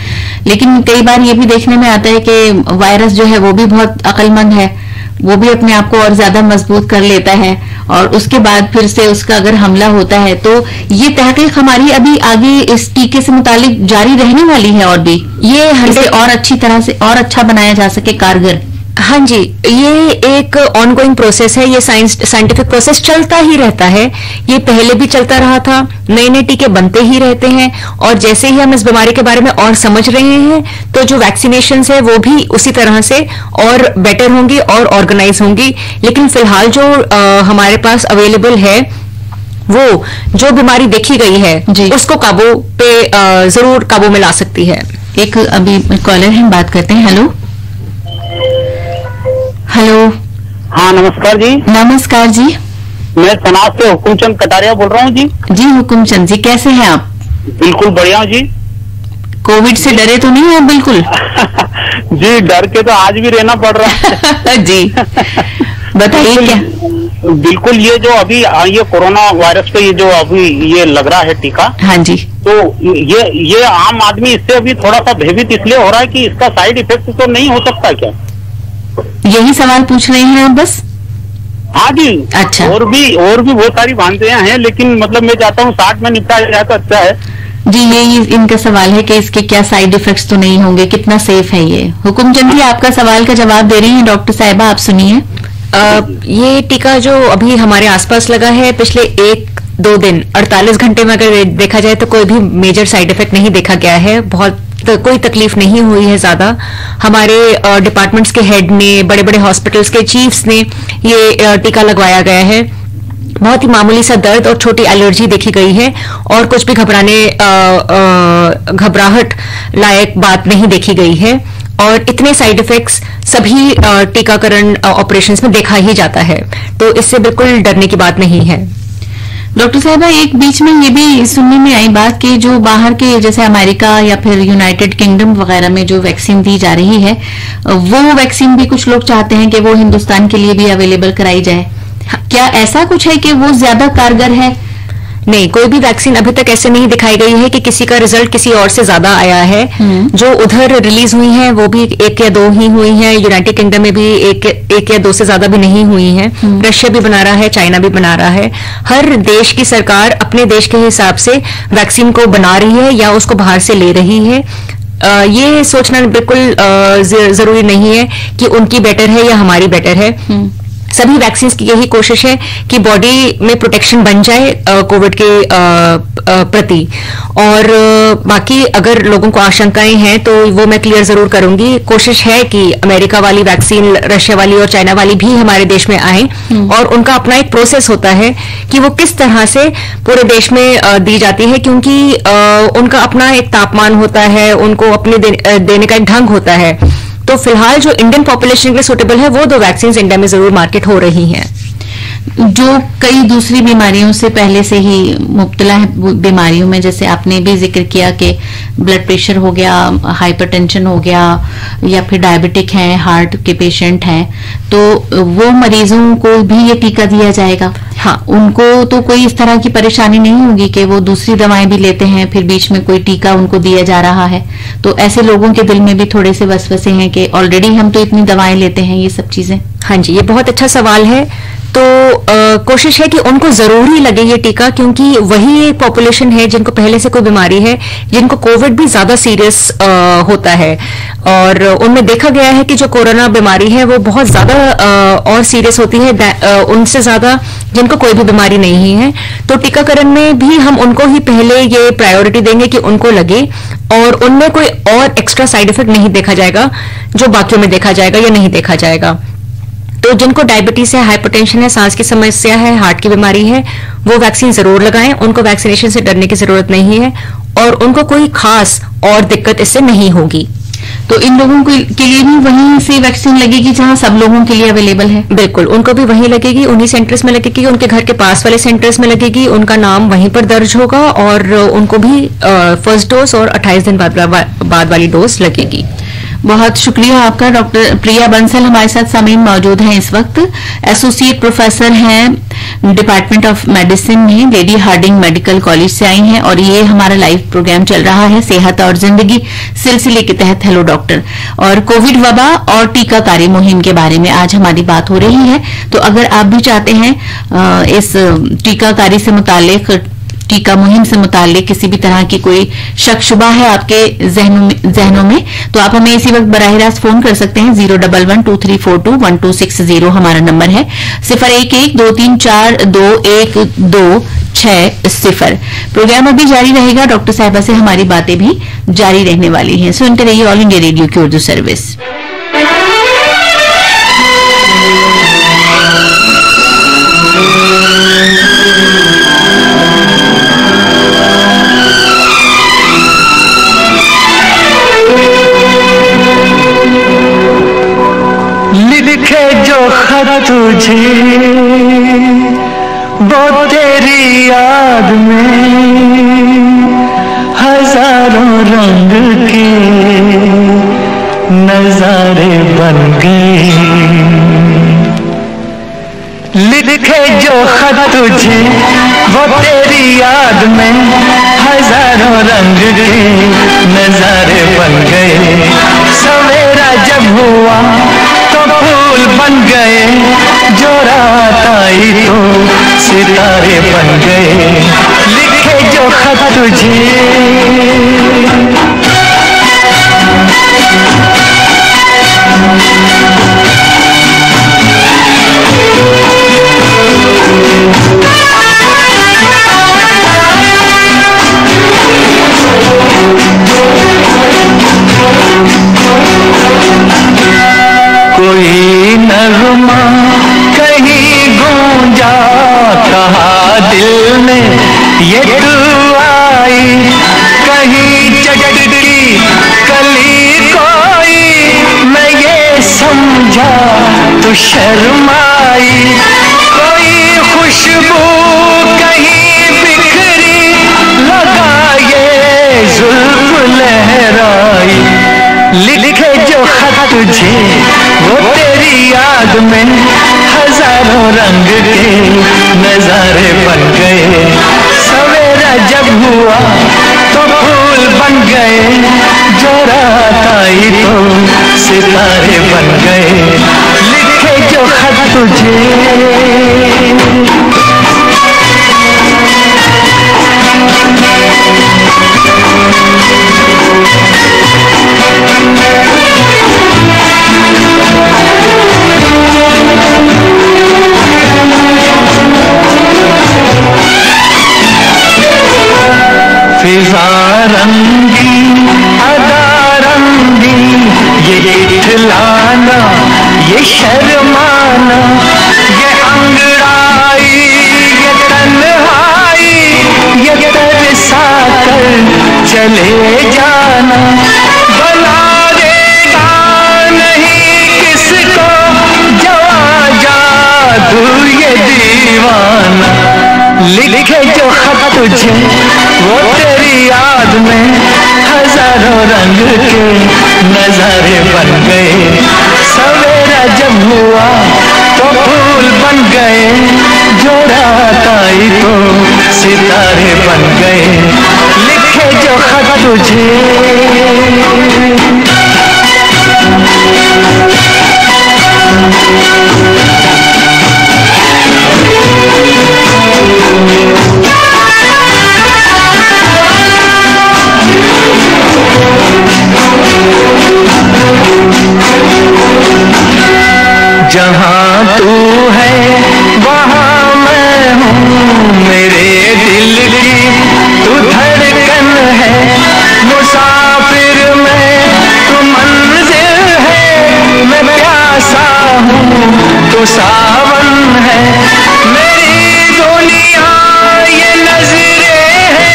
लेकिन कई बार ये भी देखने में आता है कि वायरस जो है वो भी बहुत अक्लमंद है, वो भी अपने आप को और ज्यादा मजबूत कर लेता है, और उसके बाद फिर से उसका अगर हमला होता है, तो ये तहकीक हमारी अभी आगे इस टीके से मुतालिक जारी रहने वाली है, और भी ये इसे और अच्छी तरह से और अच्छा बनाया जा सके, कारगर। हाँ जी, ये एक ऑनगोइंग प्रोसेस है, ये साइंटिफिक प्रोसेस चलता ही रहता है, ये पहले भी चलता रहा था, नए नए टीके बनते ही रहते हैं, और जैसे ही हम इस बीमारी के बारे में और समझ रहे हैं, तो जो वैक्सीनेशंस है वो भी उसी तरह से और बेटर होंगी और ऑर्गेनाइज होंगी। लेकिन फिलहाल जो हमारे पास अवेलेबल है, वो जो बीमारी देखी गई है उसको काबू पे जरूर काबू में ला सकती है। एक अभी कॉलर है, बात करते हैं। Hello hello. हाँ नमस्कार जी। नमस्कार जी, मैं सनाज से हुकुमचंद कटारिया बोल रहा हूँ जी। जी हुकुमचंद जी, कैसे हैं आप? बिल्कुल बढ़िया जी। कोविड से डरे तो नहीं है बिल्कुल? जी, डर के तो आज भी रहना पड़ रहा है। जी बताइए क्या? बिल्कुल, ये जो अभी ये कोरोना वायरस पे ये जो अभी ये लग रहा है टीका, हाँ जी, तो ये आम आदमी इससे अभी थोड़ा सा भयभीत इसलिए हो रहा है कि इसका साइड इफेक्ट तो नहीं हो सकता क्या? यही सवाल पूछ रहे हैं आप बस? हाँ जी। अच्छा। और भी बहुत सारी भांतियां हैं, लेकिन मतलब मैं चाहता हूँ 60 में निपटा जाए तो अच्छा है जी। ये इनका सवाल है कि इसके क्या साइड इफेक्ट्स तो नहीं होंगे, कितना सेफ है ये। हुकुमचंद जी, आपका सवाल का जवाब दे रही हैं डॉक्टर साहिबा, आप सुनिए। ये टीका जो अभी हमारे आसपास लगा है, पिछले 1-2 दिन 48 घंटे में अगर देखा जाए तो कोई भी मेजर साइड इफेक्ट नहीं देखा गया है, बहुत कोई तकलीफ नहीं हुई है ज्यादा। हमारे डिपार्टमेंट्स के हेड ने, बड़े बड़े हॉस्पिटल्स के चीफ्स ने ये टीका लगवाया गया है। बहुत ही मामूली सा दर्द और छोटी एलर्जी देखी गई है, और कुछ भी घबराहट लायक बात नहीं देखी गई है, और इतने साइड इफेक्ट्स सभी टीकाकरण ऑपरेशंस में देखा ही जाता है, तो इससे बिल्कुल डरने की बात नहीं है। डॉक्टर साहिबा, एक बीच में ये भी सुनने में आई बात कि जो बाहर के जैसे अमेरिका या फिर यूनाइटेड किंगडम वगैरह में जो वैक्सीन दी जा रही है, वो वैक्सीन भी कुछ लोग चाहते हैं कि वो हिंदुस्तान के लिए भी अवेलेबल कराई जाए। क्या ऐसा कुछ है कि वो ज्यादा कारगर है? नहीं, कोई भी वैक्सीन अभी तक ऐसे नहीं दिखाई गई है कि किसी का रिजल्ट किसी और से ज्यादा आया है। जो उधर रिलीज हुई है वो भी 1 या 2 ही हुई है, यूनाइटेड किंगडम में भी 1 या 2 से ज्यादा भी नहीं हुई है। रशिया भी बना रहा है, चाइना भी बना रहा है। हर देश की सरकार अपने देश के हिसाब से वैक्सीन को बना रही है या उसको बाहर से ले रही है। ये सोचना बिल्कुल जरूरी नहीं है कि उनकी बेटर है या हमारी बेटर है। सभी वैक्सीन की यही कोशिश है कि बॉडी में प्रोटेक्शन बन जाए कोविड के प्रति। और बाकी अगर लोगों को आशंकाएं हैं तो वो मैं क्लियर जरूर करूंगी। कोशिश है कि अमेरिका वाली वैक्सीन, रशिया वाली और चाइना वाली भी हमारे देश में आए, और उनका अपना एक प्रोसेस होता है कि वो किस तरह से पूरे देश में दी जाती है, क्योंकि उनका अपना एक तापमान होता है, उनको अपने देने का एक ढंग होता है। तो फिलहाल जो इंडियन पॉपुलेशन के लिए सुटेबल है वो 2 वैक्सीन इंडिया में जरूर मार्केट हो रही हैं। जो कई दूसरी बीमारियों से पहले से ही मुब्तला है बीमारियों में, जैसे आपने भी जिक्र किया कि ब्लड प्रेशर हो गया, हाइपरटेंशन हो गया, या फिर डायबिटिक हैं, हार्ट के पेशेंट हैं, तो वो मरीजों को भी ये टीका दिया जाएगा? हाँ, उनको तो कोई इस तरह की परेशानी नहीं होगी कि वो दूसरी दवाएं भी लेते हैं, फिर बीच में कोई टीका उनको दिया जा रहा है। तो ऐसे लोगों के दिल में भी थोड़े से वसवसे हैं कि ऑलरेडी हम तो इतनी दवाएं लेते हैं, ये सब चीजें। हाँ जी, ये बहुत अच्छा सवाल है। तो कोशिश है कि उनको जरूरी लगे ये टीका, क्योंकि वही एक पॉपुलेशन है जिनको पहले से कोई बीमारी है, जिनको कोविड भी ज्यादा सीरियस होता है, और उनमें देखा गया है कि जो कोरोना बीमारी है वो बहुत ज्यादा और सीरियस होती है उनसे ज्यादा जिनको कोई भी बीमारी नहीं है। तो टीकाकरण में भी हम उनको ही पहले ये प्रायोरिटी देंगे कि उनको लगे, और उनमें कोई और एक्स्ट्रा साइड इफेक्ट नहीं देखा जाएगा जो बाकियों में देखा जाएगा या नहीं देखा जाएगा। तो जिनको डायबिटीज है, हाइपरटेंशन है, सांस की समस्या है, हार्ट की बीमारी है, वो वैक्सीन जरूर लगाएं। उनको वैक्सीनेशन से डरने की जरूरत नहीं है, और उनको कोई खास और दिक्कत इससे नहीं होगी। तो इन लोगों के लिए भी वहीं से वैक्सीन लगेगी जहां सब लोगों के लिए अवेलेबल है? बिल्कुल, उनको भी वहीं लगेगी, उन्हीं सेंटर्स में लगेगी, उनके घर के पास वाले सेंटर्स में लगेगी, उनका नाम वहीं पर दर्ज होगा, और उनको भी फर्स्ट डोज और 28 दिन बाद वाली डोज लगेगी। बहुत शुक्रिया आपका। डॉक्टर प्रिया बंसल हमारे साथ सामीन मौजूद हैं इस वक्त। एसोसिएट प्रोफेसर हैं डिपार्टमेंट ऑफ मेडिसिन में, लेडी हार्डिंग मेडिकल कॉलेज से आई हैं, और ये हमारा लाइव प्रोग्राम चल रहा है सेहत और जिंदगी सिलसिले के तहत हेलो डॉक्टर, और कोविड वबा और टीकाकारी मुहिम के बारे में आज हमारी बात हो रही है। तो अगर आप भी चाहते हैं इस टीकाकारी से मुतालिक, टीका मुहिम से मुतालिक किसी भी तरह की कोई शक शुबा है आपके जहनों में, तो आप हमें इसी वक्त बराह रास्त फोन कर सकते हैं। 01123421260 हमारा नंबर है। 0112342126। प्रोग्राम अभी जारी रहेगा, डॉक्टर साहिबा से हमारी बातें भी जारी रहने वाली हैं। सुनते रहिए ऑल इंडिया रेडियो की उर्दू सर्विस। लिखे जो खत तुझे वो तेरी याद में हजारों रंग के नजारे बन गए। लिखे जो खत तुझे वो तेरी याद में हजारों रंग के नजारे बन गए। सवेरा जब हुआ तो फूल बन गए, जो रात आई तो सितारे बन गए। लिखे जो खत तुझे कोई नगमा कहीं गूंजा, कहा दिल में ये दुआई, कहीं चटकी कली कोई मैं ये समझा तो शर्माई। कोई खुशबू कहीं बिखरी, लगा ये जुल्फ लहराई। लिखे जो खत तुझे वो तेरी याद में हजारों रंग के नजारे बन गए। सवेरा जब हुआ तो फूल बन गए, जो रात आई तो सितारे बन गए। लिखे जो खत तुझे फिजा रंगी अदा रंगी, ये इठलाना ये शर्माना, ये अंगड़ाई ये तन्हाई, ये तरसा कर चले जाना, बना देगा नहीं किसको जवा जादू ये दीवाना। लिखे जो खत तुझे वो तेरी याद में हजारों रंग के नजारे बन गए, सवेरा जब हुआ तो फूल बन गए, जो रात आई तो सितारे बन गए। लिखे जो खत तुझे जहाँ तू है वहाँ मैं हूँ, मेरे दिल की तू धड़कन है, मुसाफिर मैं तू मंजिल है, मैं प्यासा हूँ तू सावन है, मेरी दुनिया ये नजरें है,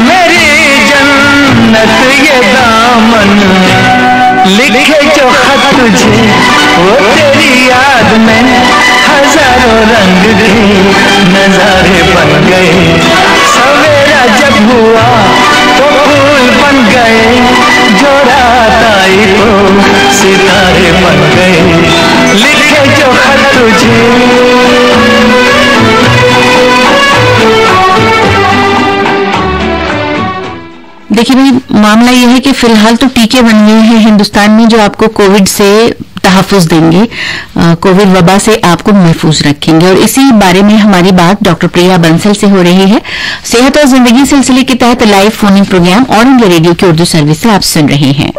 मेरी जन्नत ये दामन है। लिखे जो खत तुझे वो तेरी याद में हजारों रंग के नजारे बन गए, सवेरा जब हुआ तो फूल बन गए, जो रात आई तो सितारे बन गए। लिखे जो खत तुझे देखिए भाई, मामला यह है कि फिलहाल तो टीके बन गए हैं हिंदुस्तान में जो आपको कोविड से तहफ़्फ़ुज़ देंगे, कोविड वबा से आपको महफूज रखेंगे। और इसी बारे में हमारी बात डॉक्टर प्रिया बंसल से हो रही है। सेहत और जिंदगी सिलसिले के तहत live phone program all India radio की उर्दू सर्विस से आप सुन रहे हैं।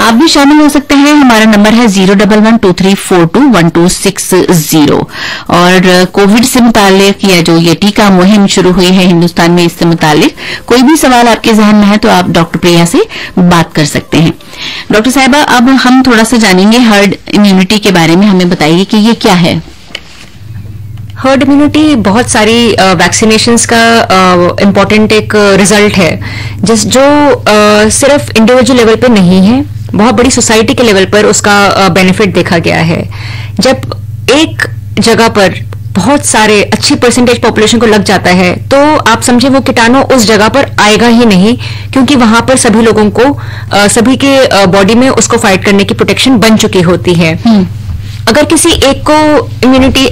आप भी शामिल हो सकते हैं। हमारा नंबर है 01123421260। और कोविड से मुतालिक या जो ये टीका मुहिम शुरू हुई है हिंदुस्तान में, इससे मुतालिक कोई भी सवाल आपके जहन में है तो आप डॉक्टर प्रिया से बात कर सकते हैं। डॉक्टर साहिबा, अब हम थोड़ा सा जानेंगे हर्ड इम्यूनिटी के बारे में। हमें बताइए कि ये क्या है। हर्ड इम्यूनिटी बहुत सारी वैक्सीनेशंस का इम्पोर्टेंट एक रिजल्ट है, जो सिर्फ इंडिविजुअल लेवल पे नहीं है, बहुत बड़ी सोसाइटी के लेवल पर उसका बेनिफिट देखा गया है। जब एक जगह पर बहुत सारे अच्छी परसेंटेज पॉपुलेशन को लग जाता है तो आप समझे वो कीटाणु उस जगह पर आएगा ही नहीं, क्योंकि वहां पर सभी लोगों को सभी के बॉडी में उसको फाइट करने की प्रोटेक्शन बन चुकी होती है। अगर किसी एक को इम्यूनिटी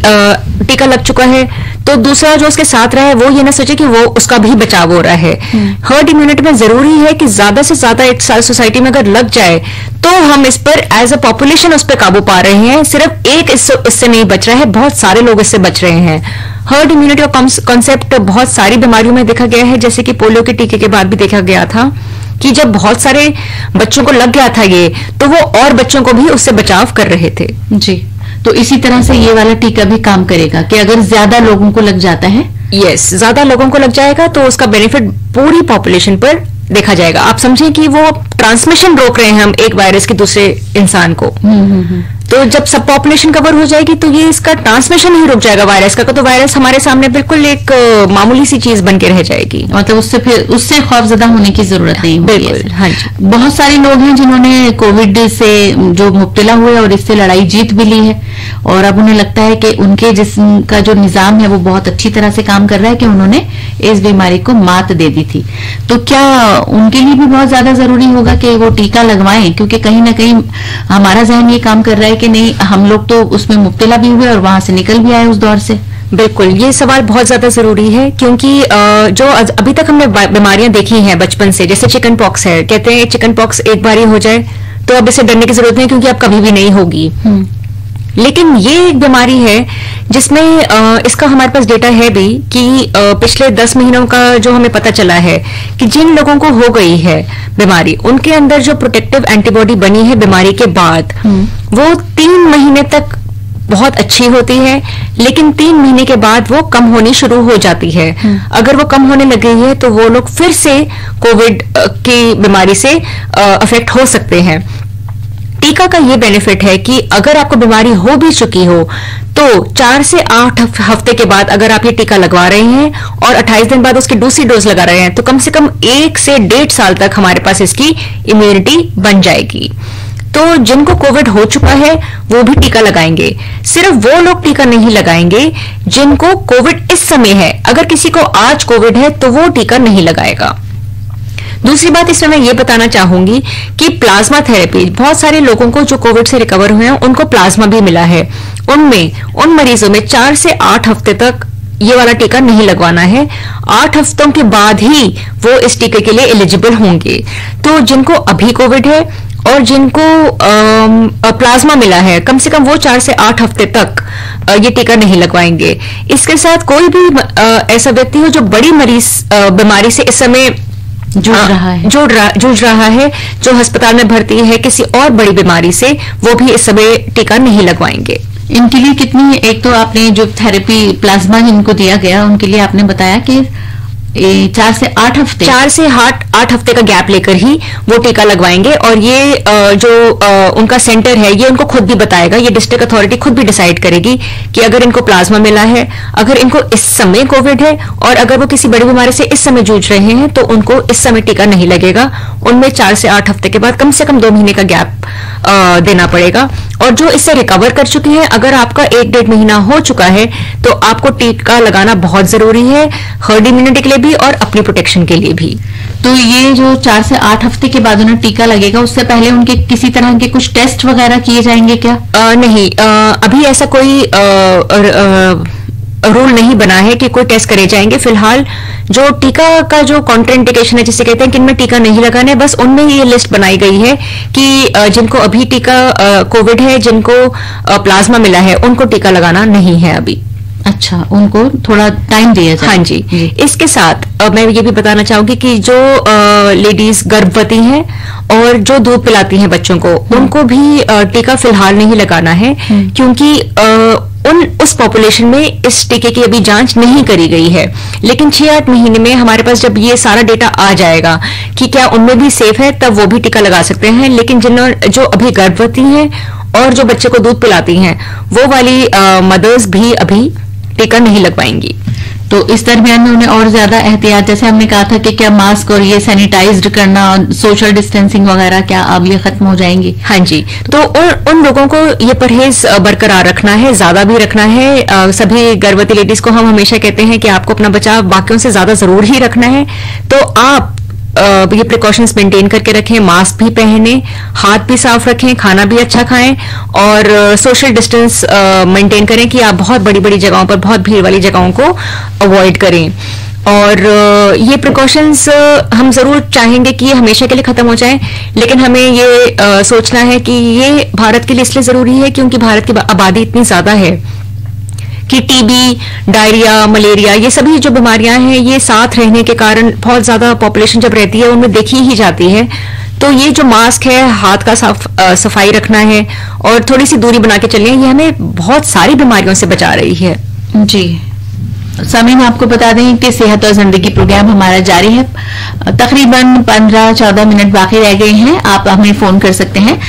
टीका लग चुका है तो दूसरा जो उसके साथ रहा है वो ये ना सोचे कि वो उसका भी बचाव हो रहा है। हर्ड इम्यूनिटी में जरूरी है कि ज्यादा से ज्यादा एक सोसाइटी में अगर लग जाए तो हम इस पर एज अ पॉपुलेशन उस पर काबू पा रहे हैं। सिर्फ एक इससे नहीं बच रहा है, बहुत सारे लोग इससे बच रहे हैं। हर्ड इम्यूनिटी का कॉन्सेप्ट बहुत सारी बीमारियों में देखा गया है, जैसे कि पोलियो के टीके के बाद भी देखा गया था कि जब बहुत सारे बच्चों को लग गया था ये, तो वो और बच्चों को भी उससे बचाव कर रहे थे। जी, तो इसी तरह से ये वाला टीका भी काम करेगा कि अगर ज्यादा लोगों को लग जाता है, यस, ज्यादा लोगों को लग जाएगा तो उसका बेनिफिट पूरी पॉपुलेशन पर देखा जाएगा। आप समझें कि वो ट्रांसमिशन रोक रहे हैं हम एक वायरस के दूसरे इंसान को। तो जब सब पॉपुलेशन कवर हो जाएगी तो ये इसका ट्रांसमिशन ही रुक जाएगा वायरस का, तो वायरस हमारे सामने बिल्कुल एक मामूली सी चीज बन के रह जाएगी। मतलब उससे खौफजदा होने की जरूरत नहीं होगी। बिल्कुल, हाँ जी। बहुत सारे लोग हैं जिन्होंने कोविड से जो मुब्तला हुए और इससे लड़ाई जीत भी ली है और अब उन्हें लगता है कि उनके जिस्म का जो निजाम है वो बहुत अच्छी तरह से काम कर रहा है कि उन्होंने इस बीमारी को मात दे दी थी। तो क्या उनके लिए भी बहुत ज्यादा जरूरी होगा कि वो टीका लगवाएं, क्योंकि कहीं ना कहीं हमारा जहन ये काम कर रहा है कि नहीं, हम लोग तो उसमें मुब्तला भी हुए और वहां से निकल भी आए उस दौर से। बिल्कुल, ये सवाल बहुत ज्यादा जरूरी है, क्योंकि जो अभी तक हमने बीमारियां देखी हैं बचपन से, जैसे चिकन पॉक्स है, कहते हैं चिकन पॉक्स एक बार ही हो जाए तो अब इसे डरने की जरूरत नहीं, क्योंकि अब कभी भी नहीं होगी। लेकिन ये एक बीमारी है जिसमें इसका हमारे पास डेटा है भी कि पिछले 10 महीनों का जो हमें पता चला है कि जिन लोगों को हो गई है बीमारी, उनके अंदर जो प्रोटेक्टिव एंटीबॉडी बनी है बीमारी के बाद, वो 3 महीने तक बहुत अच्छी होती है, लेकिन 3 महीने के बाद वो कम होनी शुरू हो जाती है। अगर वो कम होने लग गई है तो वो लोग फिर से कोविड की बीमारी से अफेक्ट हो सकते हैं। टीका का ये बेनिफिट है कि अगर आपको बीमारी हो भी चुकी हो तो 4 से 8 हफ्ते के बाद अगर आप ये टीका लगवा रहे हैं और 28 दिन बाद उसकी दूसरी डोज लगा रहे हैं तो कम से कम 1 से 1.5 साल तक हमारे पास इसकी इम्यूनिटी बन जाएगी। तो जिनको कोविड हो चुका है वो भी टीका लगाएंगे। सिर्फ वो लोग टीका नहीं लगाएंगे जिनको कोविड इस समय है। अगर किसी को आज कोविड है तो वो टीका नहीं लगाएगा। दूसरी बात इसमें मैं ये बताना चाहूंगी कि प्लाज्मा थेरेपी, बहुत सारे लोगों को जो कोविड से रिकवर हुए हैं उनको प्लाज्मा भी मिला है। उन मरीजों में 4 से 8 हफ्ते तक ये वाला टीका नहीं लगवाना है। 8 हफ्तों के बाद ही वो इस टीके के लिए एलिजिबल होंगे। तो जिनको अभी कोविड है और जिनको प्लाज्मा मिला है, कम से कम वो 4 से 8 हफ्ते तक ये टीका नहीं लगवाएंगे। इसके साथ कोई भी ऐसा व्यक्ति हो जो बड़ी बीमारी से इस समय जूझ रहा है, जो अस्पताल में भर्ती है किसी और बड़ी बीमारी से, वो भी इस समय टीका नहीं लगवाएंगे। इनके लिए कितनी, एक तो आपने जो थेरेपी प्लाज्मा जिनको दिया गया उनके लिए आपने बताया कि 4 से 8 हफ्ते 4 से 8 हफ्ते का गैप लेकर ही वो टीका लगवाएंगे। और ये जो उनका सेंटर है ये उनको खुद भी बताएगा, ये डिस्ट्रिक्ट अथॉरिटी खुद भी डिसाइड करेगी कि अगर इनको प्लाज्मा मिला है, अगर इनको इस समय कोविड है और अगर वो किसी बड़ी बीमारी से इस समय जूझ रहे हैं तो उनको इस समय टीका नहीं लगेगा। उनमें 4 से 8 हफ्ते के बाद कम से कम 2 महीने का गैप देना पड़ेगा। और जो इससे रिकवर कर चुके हैं, अगर आपका 1-1.5 महीना हो चुका है तो आपको टीका लगाना बहुत जरूरी है, हर्ड इम्यूनिटी के लिए भी और अपनी प्रोटेक्शन के लिए भी। तो ये जो 4 से 8 हफ्ते के बाद उन्हें टीका लगेगा, उससे पहले उनके किसी तरह के कुछ टेस्ट वगैरह किए जाएंगे क्या? नहीं, अभी ऐसा कोई रूल नहीं बना है कि कोई टेस्ट करे जाएंगे। फिलहाल जो टीका का जो कॉन्ट्राइंडिकेशन है, जिसे कहते हैं कि इनमें टीका नहीं लगाना है, बस उनमें ये लिस्ट बनाई गई है कि जिनको अभी टीका कोविड है, जिनको प्लाज्मा मिला है, उनको टीका लगाना नहीं है अभी। अच्छा, उनको थोड़ा टाइम दिया जाए। हाँ जी। इसके साथ मैं ये भी बताना चाहूंगी कि जो लेडीज गर्भवती हैं और जो दूध पिलाती हैं बच्चों को, उनको भी टीका फिलहाल नहीं लगाना है, क्योंकि उस पॉपुलेशन में इस टीके की अभी जांच नहीं करी गई है। लेकिन 6-8 महीने में हमारे पास जब ये सारा डेटा आ जाएगा कि क्या उनमें भी सेफ है, तब वो भी टीका लगा सकते हैं। लेकिन जो अभी गर्भवती हैं और जो बच्चे को दूध पिलाती हैं, वो वाली मदर्स भी अभी टीका नहीं लगवाएंगी। तो इस दरमियान में उन्हें और ज्यादा एहतियात, जैसे हमने कहा था कि क्या मास्क और ये सैनिटाइज्ड करना, सोशल डिस्टेंसिंग वगैरह, क्या अब ये खत्म हो जाएंगी? हाँ जी। तो उन लोगों को ये परहेज बरकरार रखना है, ज्यादा भी रखना है। सभी गर्भवती लेडीज को हम हमेशा कहते हैं कि आपको अपना बचाव बाकियों से ज्यादा जरूर ही रखना है। तो आप ये प्रिकॉशंस मेंटेन करके रखें, मास्क भी पहने, हाथ भी साफ रखें, खाना भी अच्छा खाएं और सोशल डिस्टेंस मेंटेन करें कि आप बहुत बड़ी बड़ी जगहों पर, बहुत भीड़ वाली जगहों को अवॉइड करें। और ये प्रिकॉशंस हम जरूर चाहेंगे कि ये हमेशा के लिए खत्म हो जाए, लेकिन हमें ये सोचना है कि ये भारत के लिए इसलिए जरूरी है क्योंकि भारत की आबादी इतनी ज्यादा है कि टीबी, डायरिया, मलेरिया, ये सभी जो बीमारियां हैं ये साथ रहने के कारण बहुत ज्यादा पॉपुलेशन जब रहती है उनमें देखी ही जाती है। तो ये जो मास्क है, हाथ का सफाई रखना है और थोड़ी सी दूरी बना के चलनी है, ये हमें बहुत सारी बीमारियों से बचा रही है। जी, सामीन आपको बता दें कि सेहत और जिंदगी प्रोग्राम हमारा जारी है। तकरीबन 15-14 मिनट बाकी रह गए हैं। आप हमें फोन कर सकते हैं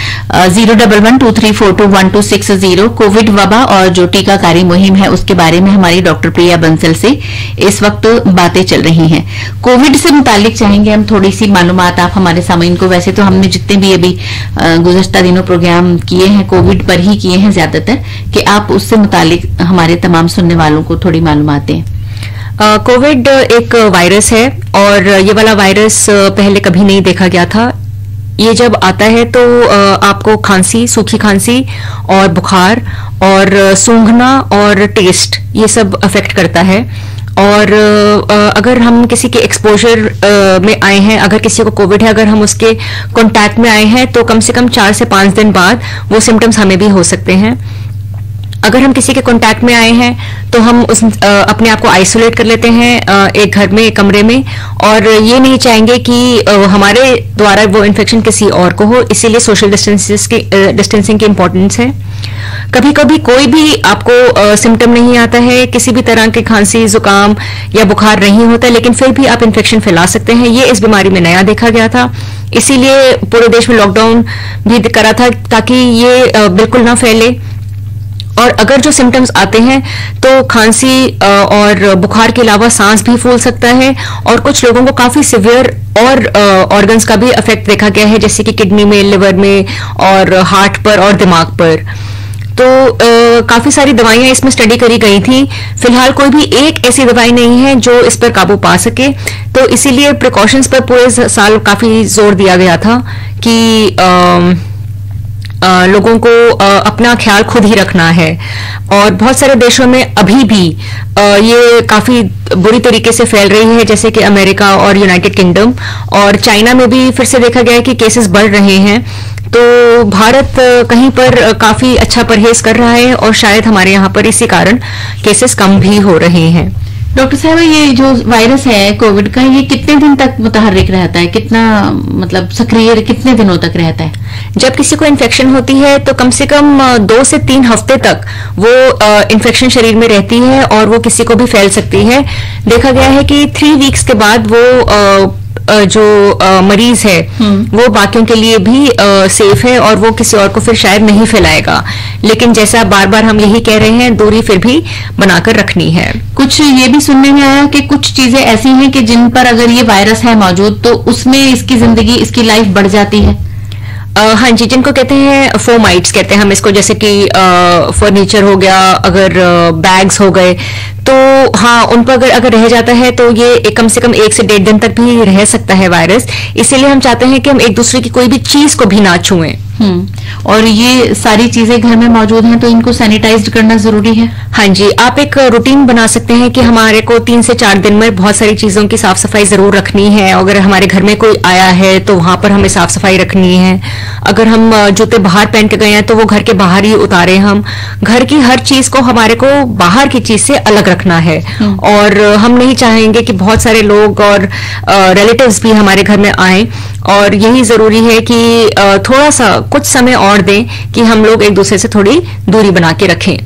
011-2342-1260। कोविड वबा और जो टीकाकारी मुहिम है उसके बारे में हमारी डॉक्टर प्रिया बंसल से इस वक्त बातें चल रही हैं। कोविड से मुतालिक चाहेंगे हम थोड़ी सी मालूमात आप हमारे सामीन को। वैसे तो हमने जितने भी अभी गुज़श्ता दिनों प्रोग्राम किए हैं कोविड पर ही किए हैं ज्यादातर, कि आप उससे मुतालिक हमारे तमाम सुनने वालों को थोड़ी मालूमात दें। कोविड एक वायरस है और ये वाला वायरस पहले कभी नहीं देखा गया था। ये जब आता है तो आपको खांसी, सूखी खांसी और बुखार और सूंघना और टेस्ट, ये सब अफेक्ट करता है। और अगर हम किसी के एक्सपोजर में आए हैं, अगर किसी को कोविड है, अगर हम उसके कांटेक्ट में आए हैं तो कम से कम 4 से 5 दिन बाद वो सिम्टम्स हमें भी हो सकते हैं। अगर हम किसी के कांटेक्ट में आए हैं तो हम अपने आप को आइसोलेट कर लेते हैं एक घर में, एक कमरे में, और ये नहीं चाहेंगे कि हमारे द्वारा वो इन्फेक्शन किसी और को हो, इसीलिए सोशल डिस्टेंसिंग की इंपॉर्टेंस है। कभी कभी कोई भी आपको सिम्टम नहीं आता है, किसी भी तरह के खांसी, जुकाम या बुखार नहीं होता, लेकिन फिर भी आप इन्फेक्शन फैला सकते हैं। ये इस बीमारी में नया देखा गया था, इसीलिए पूरे देश में लॉकडाउन भी करा था ताकि ये बिल्कुल ना फैले। और अगर जो सिम्टम्स आते हैं तो खांसी और बुखार के अलावा सांस भी फूल सकता है, और कुछ लोगों को काफी सिवियर और ऑर्गन्स का भी इफेक्ट देखा गया है, जैसे कि किडनी में, लिवर में, और हार्ट पर और दिमाग पर। तो काफी सारी दवाइयां इसमें स्टडी करी गई थी। फिलहाल कोई भी एक ऐसी दवाई नहीं है जो इस पर काबू पा सके, तो इसीलिए प्रिकॉशंस पर पूरे साल काफी जोर दिया गया था कि लोगों को अपना ख्याल खुद ही रखना है। और बहुत सारे देशों में अभी भी ये काफी बुरी तरीके से फैल रही है, जैसे कि अमेरिका और यूनाइटेड किंगडम, और चाइना में भी फिर से देखा गया है कि केसेस बढ़ रहे हैं। तो भारत कहीं पर काफी अच्छा परहेज कर रहा है, और शायद हमारे यहाँ पर इसी कारण केसेस कम भी हो रहे हैं। डॉक्टर साहब, ये जो वायरस है कोविड का, ये कितने दिन तक मुतहर्रिक रहता है, कितना मतलब सक्रिय कितने दिनों तक रहता है? जब किसी को इन्फेक्शन होती है तो कम से कम 2 से 3 हफ्ते तक वो इन्फेक्शन शरीर में रहती है, और वो किसी को भी फैल सकती है। देखा गया है कि 3 वीक्स के बाद वो जो मरीज है वो बाकियों के लिए भी सेफ है, और वो किसी और को फिर शायद नहीं फैलाएगा। लेकिन जैसा बार बार हम यही कह रहे हैं, दूरी फिर भी बनाकर रखनी है। कुछ ये भी सुनने में आया कि कुछ चीजें ऐसी हैं कि जिन पर अगर ये वायरस है मौजूद तो उसमें इसकी जिंदगी, इसकी लाइफ बढ़ जाती है। हाँ जी, जिनको कहते हैं फोमाइट्स कहते हैं हम इसको, जैसे कि फर्नीचर हो गया, अगर बैग्स हो गए, तो हाँ उन पर अगर रह जाता है तो ये कम से कम 1 से 1.5 दिन तक भी रह सकता है वायरस। इसीलिए हम चाहते हैं कि हम एक दूसरे की कोई भी चीज को भी ना छुएं। और ये सारी चीजें घर में मौजूद हैं तो इनको सैनिटाइज करना जरूरी है। हाँ जी, आप एक रूटीन बना सकते हैं कि हमारे को 3 से 4 दिन में बहुत सारी चीजों की साफ सफाई जरूर रखनी है। अगर हमारे घर में कोई आया है तो वहां पर हमें साफ सफाई रखनी है। अगर हम जूते बाहर पहन के गए हैं तो वो घर के बाहर ही उतारे। हम घर की हर चीज को हमारे को बाहर की चीज से अलग रखना है, और हम नहीं चाहेंगे कि बहुत सारे लोग और रिलेटिव्स भी हमारे घर में आए, और यही जरूरी है कि थोड़ा सा कुछ समय और दें कि हम लोग एक दूसरे से थोड़ी दूरी बना के रखें।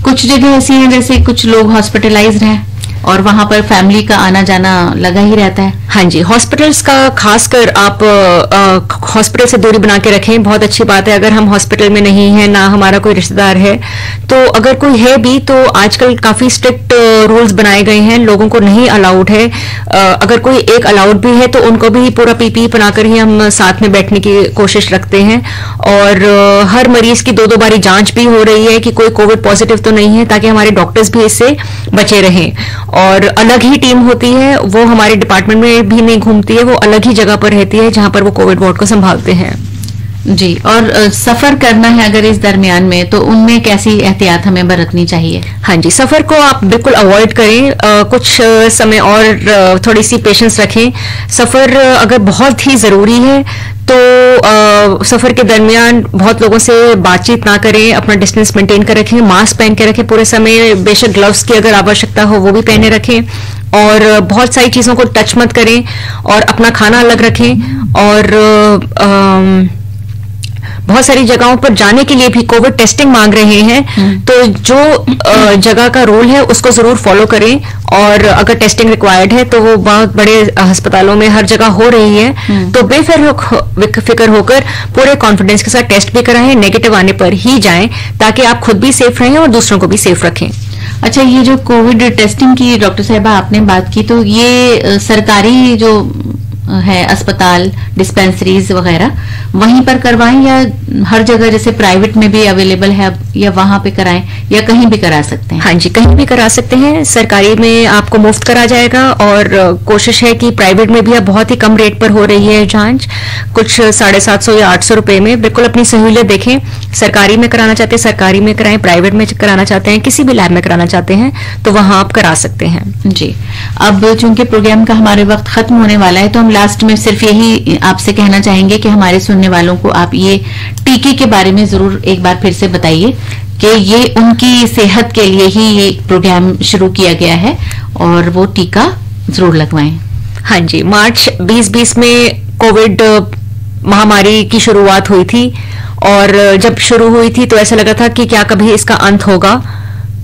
कुछ जगह ऐसी हैं जैसे कुछ लोग हॉस्पिटलाइज्ड हैं और वहां पर फैमिली का आना जाना लगा ही रहता है। हाँ जी, हॉस्पिटल्स का खासकर आप हॉस्पिटल से दूरी बना के रखें, बहुत अच्छी बात है। अगर हम हॉस्पिटल में नहीं है, ना हमारा कोई रिश्तेदार है, तो अगर कोई है भी तो आजकल काफी स्ट्रिक्ट रूल्स बनाए गए हैं, लोगों को नहीं अलाउड है। अगर कोई एक अलाउड भी है तो उनको भी पूरा पीपी बनाकर ही हम साथ में बैठने की कोशिश रखते हैं। और हर मरीज की 2-2 बारी जांच भी हो रही है कि कोई कोविड पॉजिटिव तो नहीं है, ताकि हमारे डॉक्टर्स भी इससे बचे रहें। और अलग ही टीम होती है, वो हमारे डिपार्टमेंट में भी नहीं घूमती है, वो अलग ही जगह पर रहती है जहां पर वो कोविड वार्ड को संभालते हैं। जी, और सफर करना है अगर इस दरमियान में तो उनमें कैसी एहतियात हमें बरतनी चाहिए? हाँ जी, सफर को आप बिल्कुल अवॉइड करें, कुछ समय और थोड़ी सी पेशेंस रखें। सफर अगर बहुत ही जरूरी है तो सफर के दरमियान बहुत लोगों से बातचीत ना करें, अपना डिस्टेंस मेंटेन कर रखें, मास्क पहन के रखें पूरे समय, बेशक ग्लव्स की अगर आवश्यकता हो वो भी पहने रखें, और बहुत सारी चीजों को टच मत करें, और अपना खाना अलग रखें। और बहुत सारी जगहों पर जाने के लिए भी कोविड टेस्टिंग मांग रहे हैं, तो जो जगह का रूल है उसको जरूर फॉलो करें। और अगर टेस्टिंग रिक्वायर्ड है तो वो बहुत बड़े अस्पतालों में हर जगह हो रही है, तो बेफिक्र होकर पूरे कॉन्फिडेंस के साथ टेस्ट भी कराएं, नेगेटिव आने पर ही जाएं, ताकि आप खुद भी सेफ रहें और दूसरों को भी सेफ रखें। अच्छा, ये जो कोविड टेस्टिंग की डॉक्टर साहिबा आपने बात की, तो ये सरकारी जो है अस्पताल, डिस्पेंसरीज वगैरह, वहीं पर करवाएं या हर जगह जैसे प्राइवेट में भी अवेलेबल है, या वहां पे कराएं, या कहीं भी करा सकते हैं? हाँ जी, कहीं भी करा सकते हैं। सरकारी में आपको मुफ्त करा जाएगा, और कोशिश है कि प्राइवेट में भी अब बहुत ही कम रेट पर हो रही है जांच, कुछ 750 या 800 रुपए में। बिल्कुल अपनी सहूलियत देखें, सरकारी में कराना चाहते हैं सरकारी में कराएं, प्राइवेट में कराना चाहते हैं, किसी भी लैब में कराना चाहते हैं तो वहां आप करा सकते हैं। जी, अब चूंकि प्रोग्राम का हमारे वक्त खत्म होने वाला है, तो हम लास्ट में सिर्फ यही आपसे कहना चाहेंगे कि हमारे सुनने वालों को आप ये टीके के बारे में जरूर एक बार फिर से बताइए। कि ये उनकी सेहत के लिए ही ये प्रोग्राम शुरू किया गया है और वो टीका जरूर लगवाएं। हाँ जी, मार्च 2020 में कोविड महामारी की शुरुआत हुई थी और जब शुरू हुई थी तो ऐसा लगा था कि क्या कभी इसका अंत होगा।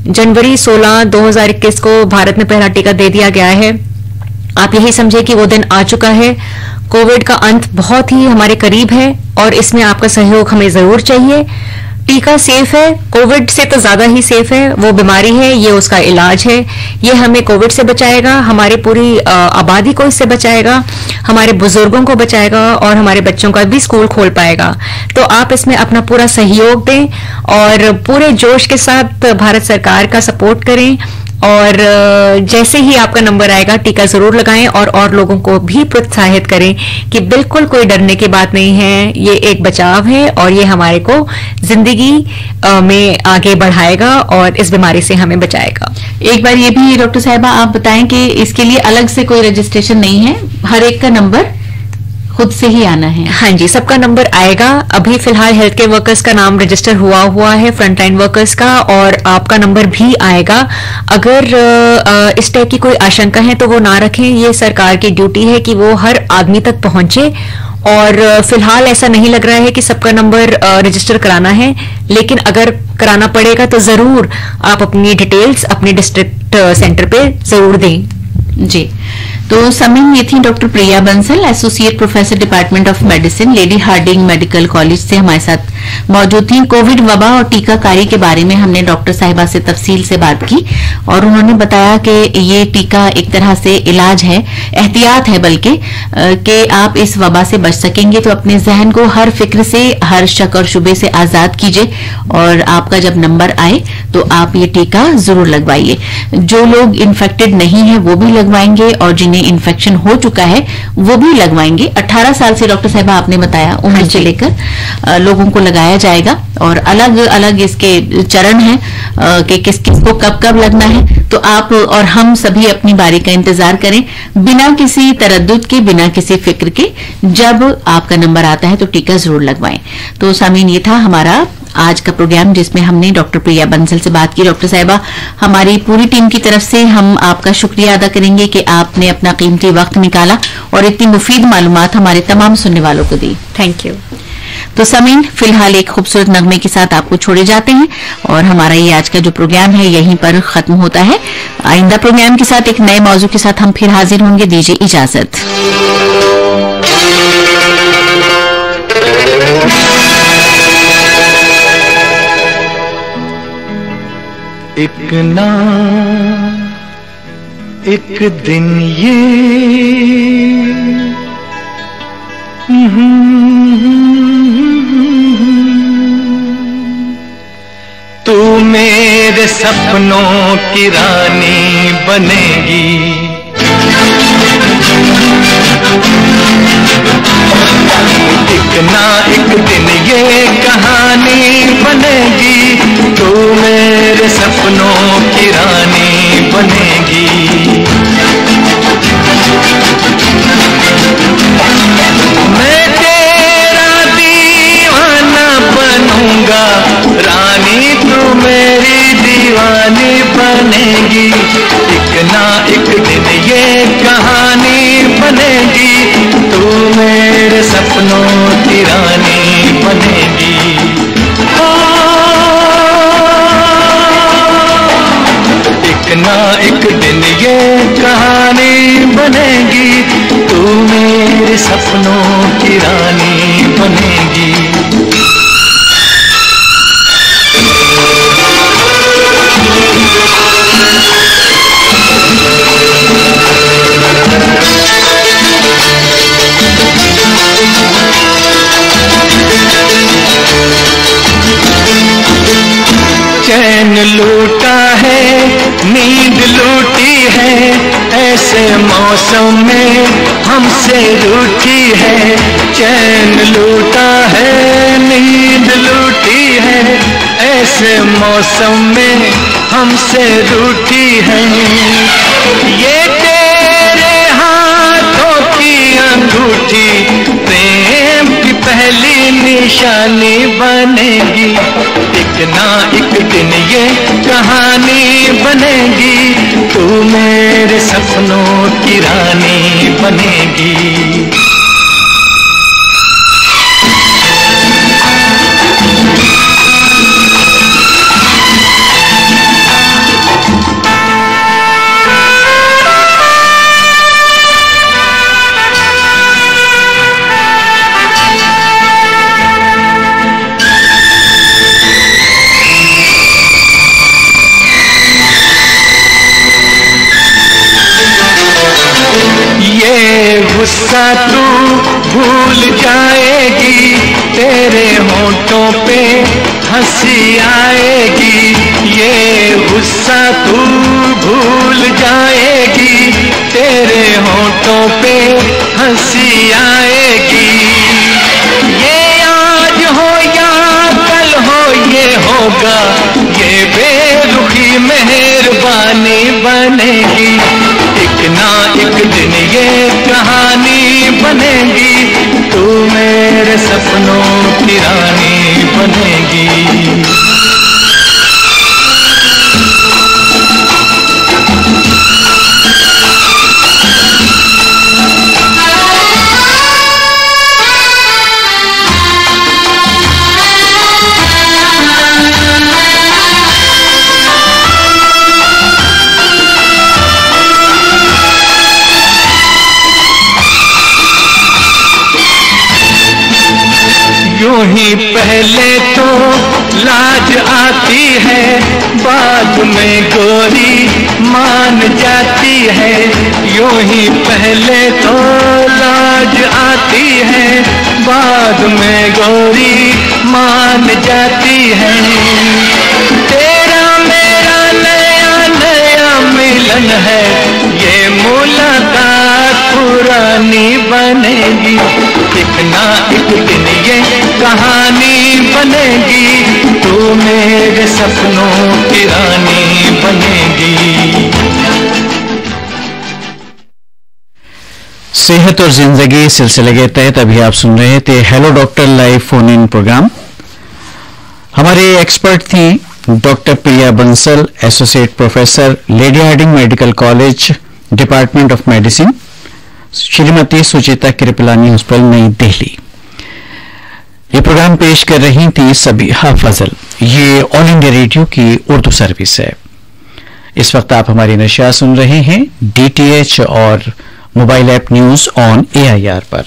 जनवरी 16, 2021 को भारत में पहला टीका दे दिया गया है। आप यही समझे कि वो दिन आ चुका है। कोविड का अंत बहुत ही हमारे करीब है और इसमें आपका सहयोग हमें जरूर चाहिए। टीका सेफ है, कोविड से तो ज्यादा ही सेफ है। वो बीमारी है, ये उसका इलाज है। ये हमें कोविड से बचाएगा, हमारी पूरी आबादी को इससे बचाएगा, हमारे बुजुर्गों को बचाएगा और हमारे बच्चों का भी स्कूल खोल पाएगा। तो आप इसमें अपना पूरा सहयोग दें और पूरे जोश के साथ भारत सरकार का सपोर्ट करें और जैसे ही आपका नंबर आएगा टीका जरूर लगाएं और लोगों को भी प्रोत्साहित करें कि बिल्कुल कोई डरने की बात नहीं है। ये एक बचाव है और ये हमारे को जिंदगी में आगे बढ़ाएगा और इस बीमारी से हमें बचाएगा। एक बार ये भी डॉक्टर साहिबा आप बताएं कि इसके लिए अलग से कोई रजिस्ट्रेशन नहीं है, हर एक का नंबर खुद से ही आना है। हाँ जी, सबका नंबर आएगा। अभी फिलहाल हेल्थ केयर वर्कर्स का नाम रजिस्टर हुआ है, फ्रंटलाइन वर्कर्स का, और आपका नंबर भी आएगा। अगर इस टाइप की कोई आशंका है तो वो ना रखें। ये सरकार की ड्यूटी है कि वो हर आदमी तक पहुंचे और फिलहाल ऐसा नहीं लग रहा है कि सबका नंबर रजिस्टर कराना है, लेकिन अगर कराना पड़ेगा तो जरूर आप अपनी डिटेल्स अपने डिस्ट्रिक्ट सेंटर पे जरूर दें। जी, तो समीन ये थी doctor Priya Bansal, associate professor department of medicine, Lady Hardinge Medical College से हमारे साथ मौजूद थी। कोविड वबा और टीकाकारी के बारे में हमने डॉक्टर साहिबा से तफसील से बात की और उन्होंने बताया कि ये टीका एक तरह से इलाज है, एहतियात है बल्कि, कि आप इस वबा से बच सकेंगे। तो अपने जहन को हर फिक्र से, हर शक और शुबे से आजाद कीजिए और आपका जब नंबर आए तो आप ये टीका जरूर लगवाइए। जो लोग इन्फेक्टेड नहीं है वो भी लगवाएंगे और जिन्हें इन्फेक्शन हो चुका है वो भी लगवाएंगे। 18 साल से डॉक्टर साहिबा आपने बताया उम्र से लेकर लोगों को लगाया जाएगा और अलग अलग इसके चरण हैं कि किस किस को कब कब लगना है। तो आप और हम सभी अपनी बारी का इंतजार करें बिना किसी तरद्दुद के, बिना किसी फिक्र के। जब आपका नंबर आता है तो टीका जरूर लगवाएं। तो सामीन ये था हमारा आज का प्रोग्राम जिसमें हमने डॉक्टर प्रिया बंसल से बात की। डॉक्टर साहिबा, हमारी पूरी टीम की तरफ से हम आपका शुक्रिया अदा करेंगे कि आपने अपना कीमती वक्त निकाला और इतनी मुफीद मालूमात हमारे तमाम सुनने वालों को दी। Thank you. तो समीन, फिलहाल एक खूबसूरत नगमे के साथ आपको छोड़े जाते हैं और हमारा ये आज का जो प्रोग्राम है यहीं पर खत्म होता है। आइंदा प्रोग्राम के साथ एक नए मौजू के साथ हम फिर हाजिर होंगे। दीजिए इजाजत। एक ना एक दिन ये तू मेरे सपनों की रानी बनेगी। एक ना एक दिन ये कहानी बनेगी, तू मेरे सपनों की रानी बनेगी। मैं तेरा दीवाना बनूंगा, रानी तू मेरी दीवानी बनेगी। एक ना एक दिन ये कहानी बनेगी, तू मेरे सपनों की रानी बनेगी। एक ना एक दिन ये कहानी बनेगी, तू मेरे सपनों की रानी बनेगी। चैन लूटा है, नींद लूटी है, ऐसे मौसम में हमसे रूठी है। चैन लूटा है, नींद लूटी है, ऐसे मौसम में हमसे रूठी है। ये तेरे हाथों की अंगूठी प्रेम की पहली निशानी बनेगी, एक ना एक दिन ये कहानी बनेगी, तू मेरे सपनों की रानी बनेगी। गुस्सा तू भूल जाएगी, तेरे होठों पे हंसी आएगी, ये गुस्सा तू भूल जाएगी, तेरे होठों पे हंसी आएगी, ये आज हो या कल हो ये होगा, ये बेरुखी मेहरबानी बनेगी, एक ना एक दिन ये कहानी बनेगी, तू मेरे सपनों की रानी बनेगी। यूं ही पहले तो लाज आती है, बाद में गोरी मान जाती है, यूं ही पहले तो लाज आती है, बाद में गोरी मान जाती है, तेरा मेरा नया नया मिलन है, ये मुलाकात पुरानी बनेगी, एक ना एक दिन ये कहानी बनेगी, तू मेरे सपनों की रानी बनेगी। सेहत और जिंदगी सिलसिले के तहत अभी आप सुन रहे थे hello doctor live phone in program. हमारे एक्सपर्ट थी doctor Priya Bansal, associate professor, Lady Hardinge Medical College, department of medicine, Shrimati Sucheta Kriplani hospital, Nai Delhi. ये प्रोग्राम पेश कर रही थी सबीहा फजल। ये ऑल इंडिया रेडियो की उर्दू सर्विस है। इस वक्त आप हमारी नशिया सुन रहे हैं DTH और mobile app news on AIR पर।